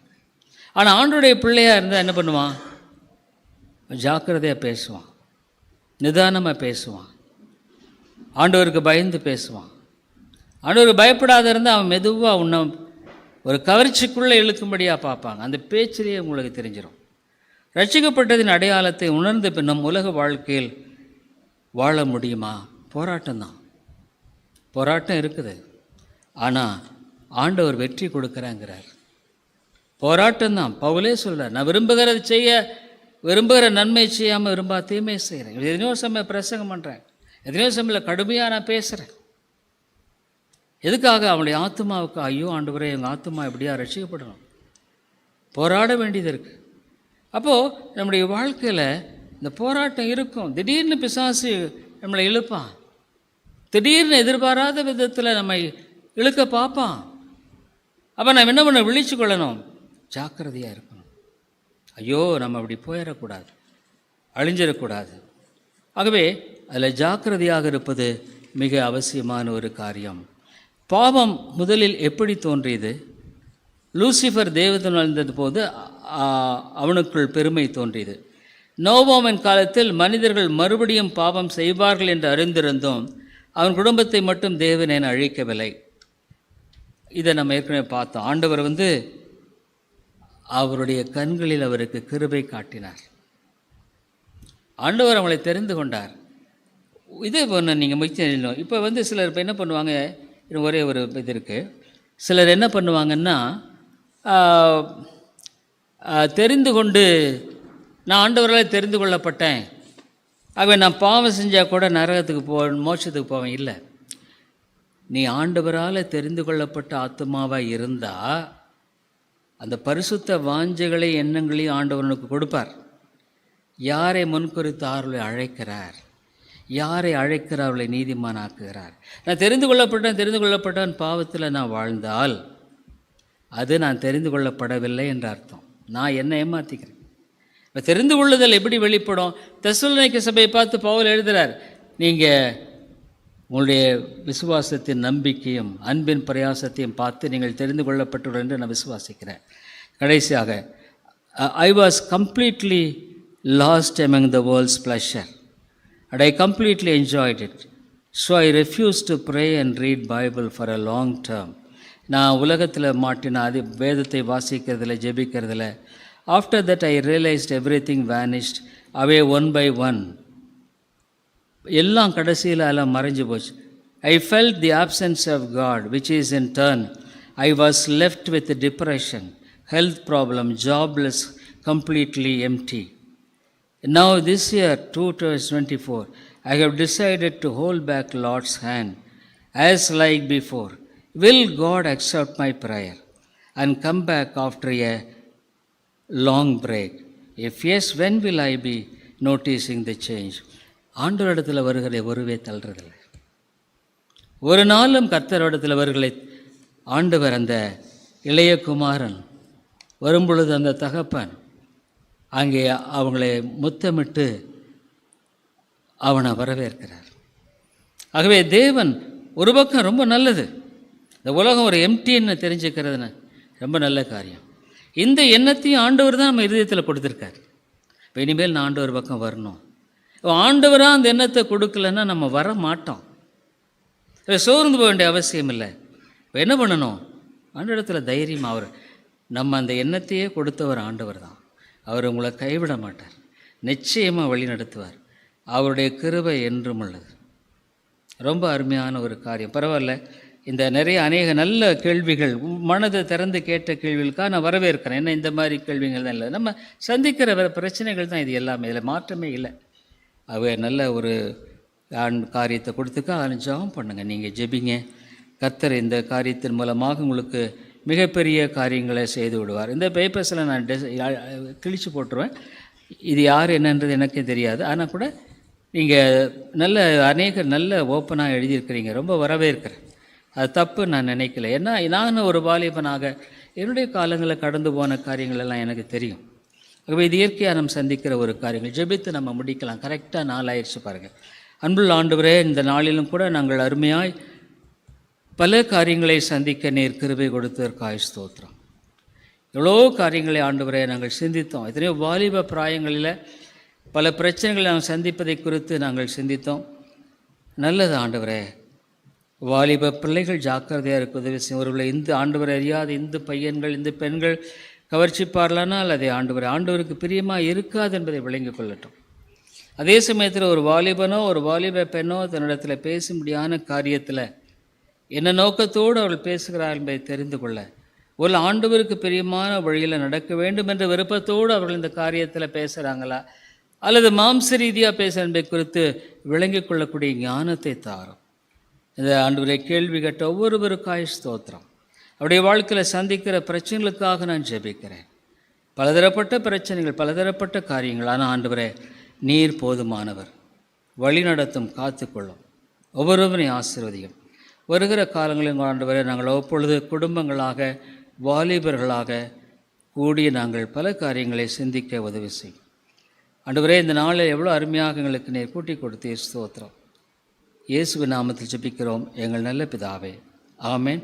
S1: ஆனால் ஆண்டவருடைய பிள்ளையாக இருந்தால் என்ன பண்ணுவான்? ஜாக்கிரதையாக பேசுவான், நிதானமாக பேசுவான், ஆண்டவருக்கு பயந்து பேசுவான். ஆண்டவருக்கு பயப்படாத இருந்தால் அவன் மெதுவாக உன்னை ஒரு கவர்ச்சிக்குள்ளே இழுக்கும்படியாக பார்ப்பாங்க. அந்த பேச்சிலேயே உங்களுக்கு தெரிஞ்சிடும். ரட்சிக்கப்பட்டதின் அடையாளத்தை உணர்ந்த பின்னும் உலக வாழ்க்கையில் வாழ முடியுமா? போராட்டம்தான், போராட்டம் இருக்குது. ஆனால் ஆண்டவர் வெற்றி கொடுக்குறாங்கிறார். போராட்டம்தான். பவுலே சொல்கிறார், நான் விரும்புகிறத செய்ய விரும்புகிற நன்மை செய்யாமல் விரும்பா தீமை செய்கிறேன். எத்தனையோ சமயம் பிரசங்கம் பண்ணுறேன், எத்தனையோ சமயம் கடுமையாக நான் பேசுகிறேன். எதுக்காக? அவனுடைய ஆத்மாவுக்கு. ஐயோ ஆண்டவரே, எங்கள் ஆத்மா எப்படியா ரட்சிக்கப்படணும், போராட வேண்டியது இருக்குது. அப்போது நம்முடைய வாழ்க்கையில் இந்த போராட்டம் இருக்கும். திடீர்னு பிசாசு நம்மளை இழுப்பான், திடீர்னு எதிர்பாராத விதத்தில் நம்மை இழுக்க பார்ப்பான். அப்போ நம்ம என்ன பண்ண? விழிச்சு கொள்ளணும், ஜாக்கிரதையாக இருக்கணும். ஐயோ நம்ம அப்படி போயிடக்கூடாது, அழிஞ்சிடக்கூடாது. ஆகவே அதில் ஜாக்கிரதையாக இருப்பது மிக அவசியமான ஒரு காரியம். பாவம் முதலில் எப்படி தோன்றியது? லூசிஃபர் தேவதன் வந்தது போது அவனுக்குள் பெருமை தோன்றியது. நோவாவின் காலத்தில் மனிதர்கள் மறுபடியும் பாவம் செய்வார்கள் என்று அறிந்திருந்தோம், அவன் குடும்பத்தை மட்டும் தேவன் என அழிக்கவில்லை. இதை நம்ம ஏற்கனவே பார்த்தோம். ஆண்டவர் அவருடைய கண்களில் அவருக்கு கிருபை காட்டினார். ஆண்டவர் அவங்களை தெரிந்து கொண்டார். இதே ஒன்று நீங்கள் முக்கியம். இப்போ சிலர் இப்போ என்ன பண்ணுவாங்க, ஒரே ஒரு இது இருக்குது. சிலர் என்ன பண்ணுவாங்கன்னா, தெரிந்து கொண்டு நான் ஆண்டவரால் தெரிந்து கொள்ளப்பட்டேன், ஆகவே நான் பாவம் செஞ்சால் கூட நரகத்துக்கு மோட்சத்துக்கு போவேன். இல்லை, நீ ஆண்டவரால் தெரிந்து கொள்ளப்பட்ட ஆத்மாவாக இருந்தால் அந்த பரிசுத்த வாஞ்சைகளை எண்ணங்களையும் ஆண்டவனுக்கு கொடுப்பார். யாரை முன்குறித்து அவர்களை அழைக்கிறார், யாரை அழைக்கிறார் அவர்களை நீதிமான் ஆக்குகிறார். நான் தெரிந்து கொள்ளப்பட்டவன் பாவத்தில் நான் வாழ்ந்தால் அது நான் தெரிந்து கொள்ளப்படவில்லை என்ற அர்த்தம். நான் என்னை ஏமாற்றிக்கிறேன். இப்போ தெரிந்து கொள்ளுதல் எப்படி வெளிப்படும்? தெசலோனிக்கே சபையை பார்த்து பவுல் எழுதுகிறார், நீங்கள் உங்களுடைய விசுவாசத்தின் நம்பிக்கையும் அன்பின் பிரயாசத்தையும் பார்த்து நீங்கள் தெரிந்து கொள்ளப்பட்டுள்ள என்று நான் விசுவாசிக்கிறேன். கடைசியாக, I was completely lost among the world's pleasure and I completely enjoyed it. So I refused to pray and read Bible for a long term. நான் உலகத்தில் மாட்டின அது வேதத்தை வாசிக்கிறதில்ல, ஜெபிக்கிறதில்ல. After that I realized everything vanished away one by one. எல்லாம் கடைசியில் எல்லாம் மறைஞ்சு போச்சு. I felt the absence of God, which is in turn I was left with depression, health problem, jobless, completely empty. Now this year 2024 I have decided to hold back Lord's hand as like before. Will God accept my prayer and come back after a long break? If yes, when will I be noticing the change? ஆண்டவரிடத்தில் வருகிற ஒருவே தள்ளுறதில்லை. ஒரு நாளும் கர்த்தரிடத்தில் அவர்களை ஆண்டவர், அந்த இளைய குமாரன் வரும்பொழுது அந்த தகப்பன் அங்கே அவங்களை முத்தமிட்டு அவனை வரவேற்கிறார். ஆகவே தேவன் ஒரு பக்கம் ரொம்ப நல்லது, இந்த உலகம் ஒரு எம்டின்னு தெரிஞ்சுக்கிறதுன்னு ரொம்ப நல்ல காரியம். இந்த எண்ணத்தையும் ஆண்டவர் தான் நம்ம இருதயத்தில் கொடுத்துருக்காரு. இப்போ இனிமேல் நான் ஆண்டவர் பக்கம் வரணும். ஆண்டவராக அந்த எண்ணத்தை கொடுக்கலன்னா நம்ம வர மாட்டோம். சோர்ந்து போக வேண்டிய அவசியம் இல்லை. இப்போ என்ன பண்ணணும்? ஆண்டவரிடத்தில் தைரியம். அவர் நம்ம அந்த எண்ணத்தையே கொடுத்தவர் ஆண்டவர் தான். அவர் உங்களை கைவிட மாட்டார், நிச்சயமாக வழி நடத்துவார். அவருடைய கிருபை என்றும் உள்ளது. ரொம்ப அருமையான ஒரு காரியம். பரவாயில்ல, இந்த அநேக நல்ல கேள்விகள், மனதை திறந்து கேட்ட கேள்விகளுக்காக நான் வரவேற்கிறேன். ஏன்னா இந்த மாதிரி கேள்விகள் தான் இல்லை, நம்ம சந்திக்கிற பிரச்சனைகள் தான் இது எல்லாமே, இதில் மாற்றமே இல்லை. அவை நல்ல ஒரு காரியத்தை கொடுத்துக்கா ஜெபம் பண்ணுங்கள். நீங்கள் ஜெபிங்க. கர்த்தர் இந்த காரியத்தின் மூலமாக உங்களுக்கு மிகப்பெரிய காரியங்களை செய்து விடுவார். இந்த பேப்பர்ஸில் நான் கிழிச்சு போட்டுருவேன். இது யார் என்னன்றது எனக்கே தெரியாது. ஆனால் கூட நீங்கள் நல்ல ஓப்பனாக எழுதியிருக்கிறீங்க. ரொம்ப வரவேற்கிறேன். அது தப்பு நான் நினைக்கல. ஏன்னா நான் ஒரு வாலிபனாக என்னுடைய காலங்களில் கடந்து போன காரியங்கள் எல்லாம் எனக்கு தெரியும். ஆகவே இது இயற்கையாக நம்ம சந்திக்கிற ஒரு காரியங்கள். ஜெபித்து நம்ம முடிக்கலாம். கரெக்டாக 4 ஆயிடுச்சு பாருங்கள். அன்புள்ள ஆண்டவரே, இந்த நாளிலும் கூட நாங்கள் அருமையாய் பல காரியங்களை சந்திக்க நீர் கிருபை கொடுத்ததற்காய் ஸ்தோத்திரம். எவ்வளோ காரியங்களை ஆண்டவரே நாங்கள் சிந்தித்தோம். எத்தனையோ வாலிப பிராயங்களில் பல பிரச்சனைகளை நாங்கள் சந்திப்பதை குறித்து நாங்கள் சிந்தித்தோம். நல்லது ஆண்டவரே. வாலிப பிள்ளைகள் ஜாக்கிரதையாக இருக்க உதவி செய்யும். ஒருவேளை இந்த ஆண்டவரை அறியாத இந்த பையன்கள் இந்த பெண்கள் கவர்ச்சிப்பார்களானால் அதை ஆண்டவருக்கு பிரியமாக இருக்காது என்பதை விளங்கிக் கொள்ளட்டும். அதே சமயத்தில் ஒரு வாலிபனோ ஒரு வாலிப பெண்ணோ தன்னிடத்தில் பேச முடியாத காரியத்தில் என்ன நோக்கத்தோடு அவர்கள் பேசுகிறார்கள் என்பதை தெரிந்து கொள்ள, ஒரு ஆண்டவருக்கு பிரியமான வழியில் நடக்க வேண்டும் என்ற விருப்பத்தோடு அவர்கள் இந்த காரியத்தில் பேசுகிறாங்களா அல்லது மாம்ச ரீதியாக பேச என்பதை குறித்து விளங்கிக் கொள்ளக்கூடிய ஞானத்தை தாரும். இந்த ஆண்டவரை கேள்வி கேட்ட ஒவ்வொருவருக்காய் ஸ்தோத்திரம். அவருடைய வாழ்க்கையில் சந்திக்கிற பிரச்சனைகளுக்காக நான் ஜெபிக்கிறேன். பலதரப்பட்ட பிரச்சனைகள், பலதரப்பட்ட காரியங்கள். ஆனால் ஆண்டவரே, நீர் போதுமானவர். வழி நடத்தும், காத்துக்கொள்ளும், ஒவ்வொருவரையும் ஆசீர்வதியும். வருகிற காலங்களில் ஆண்டவரே, நாங்கள் ஒவ்வொழுது குடும்பங்களாக வாலிபர்களாக கூடிய நாங்கள் பல காரியங்களை சிந்திக்க உதவி செய்யும். ஆண்டவரே, இந்த நாளில் எவ்வளோ அருமையாக எங்களுக்கு நீர் கூட்டி கொடுத்தீர். ஸ்தோத்திரம். இயேசுவின் நாமத்தில் ஜெபிக்கிறோம் எங்கள் நல்ல பிதாவே. ஆமென்.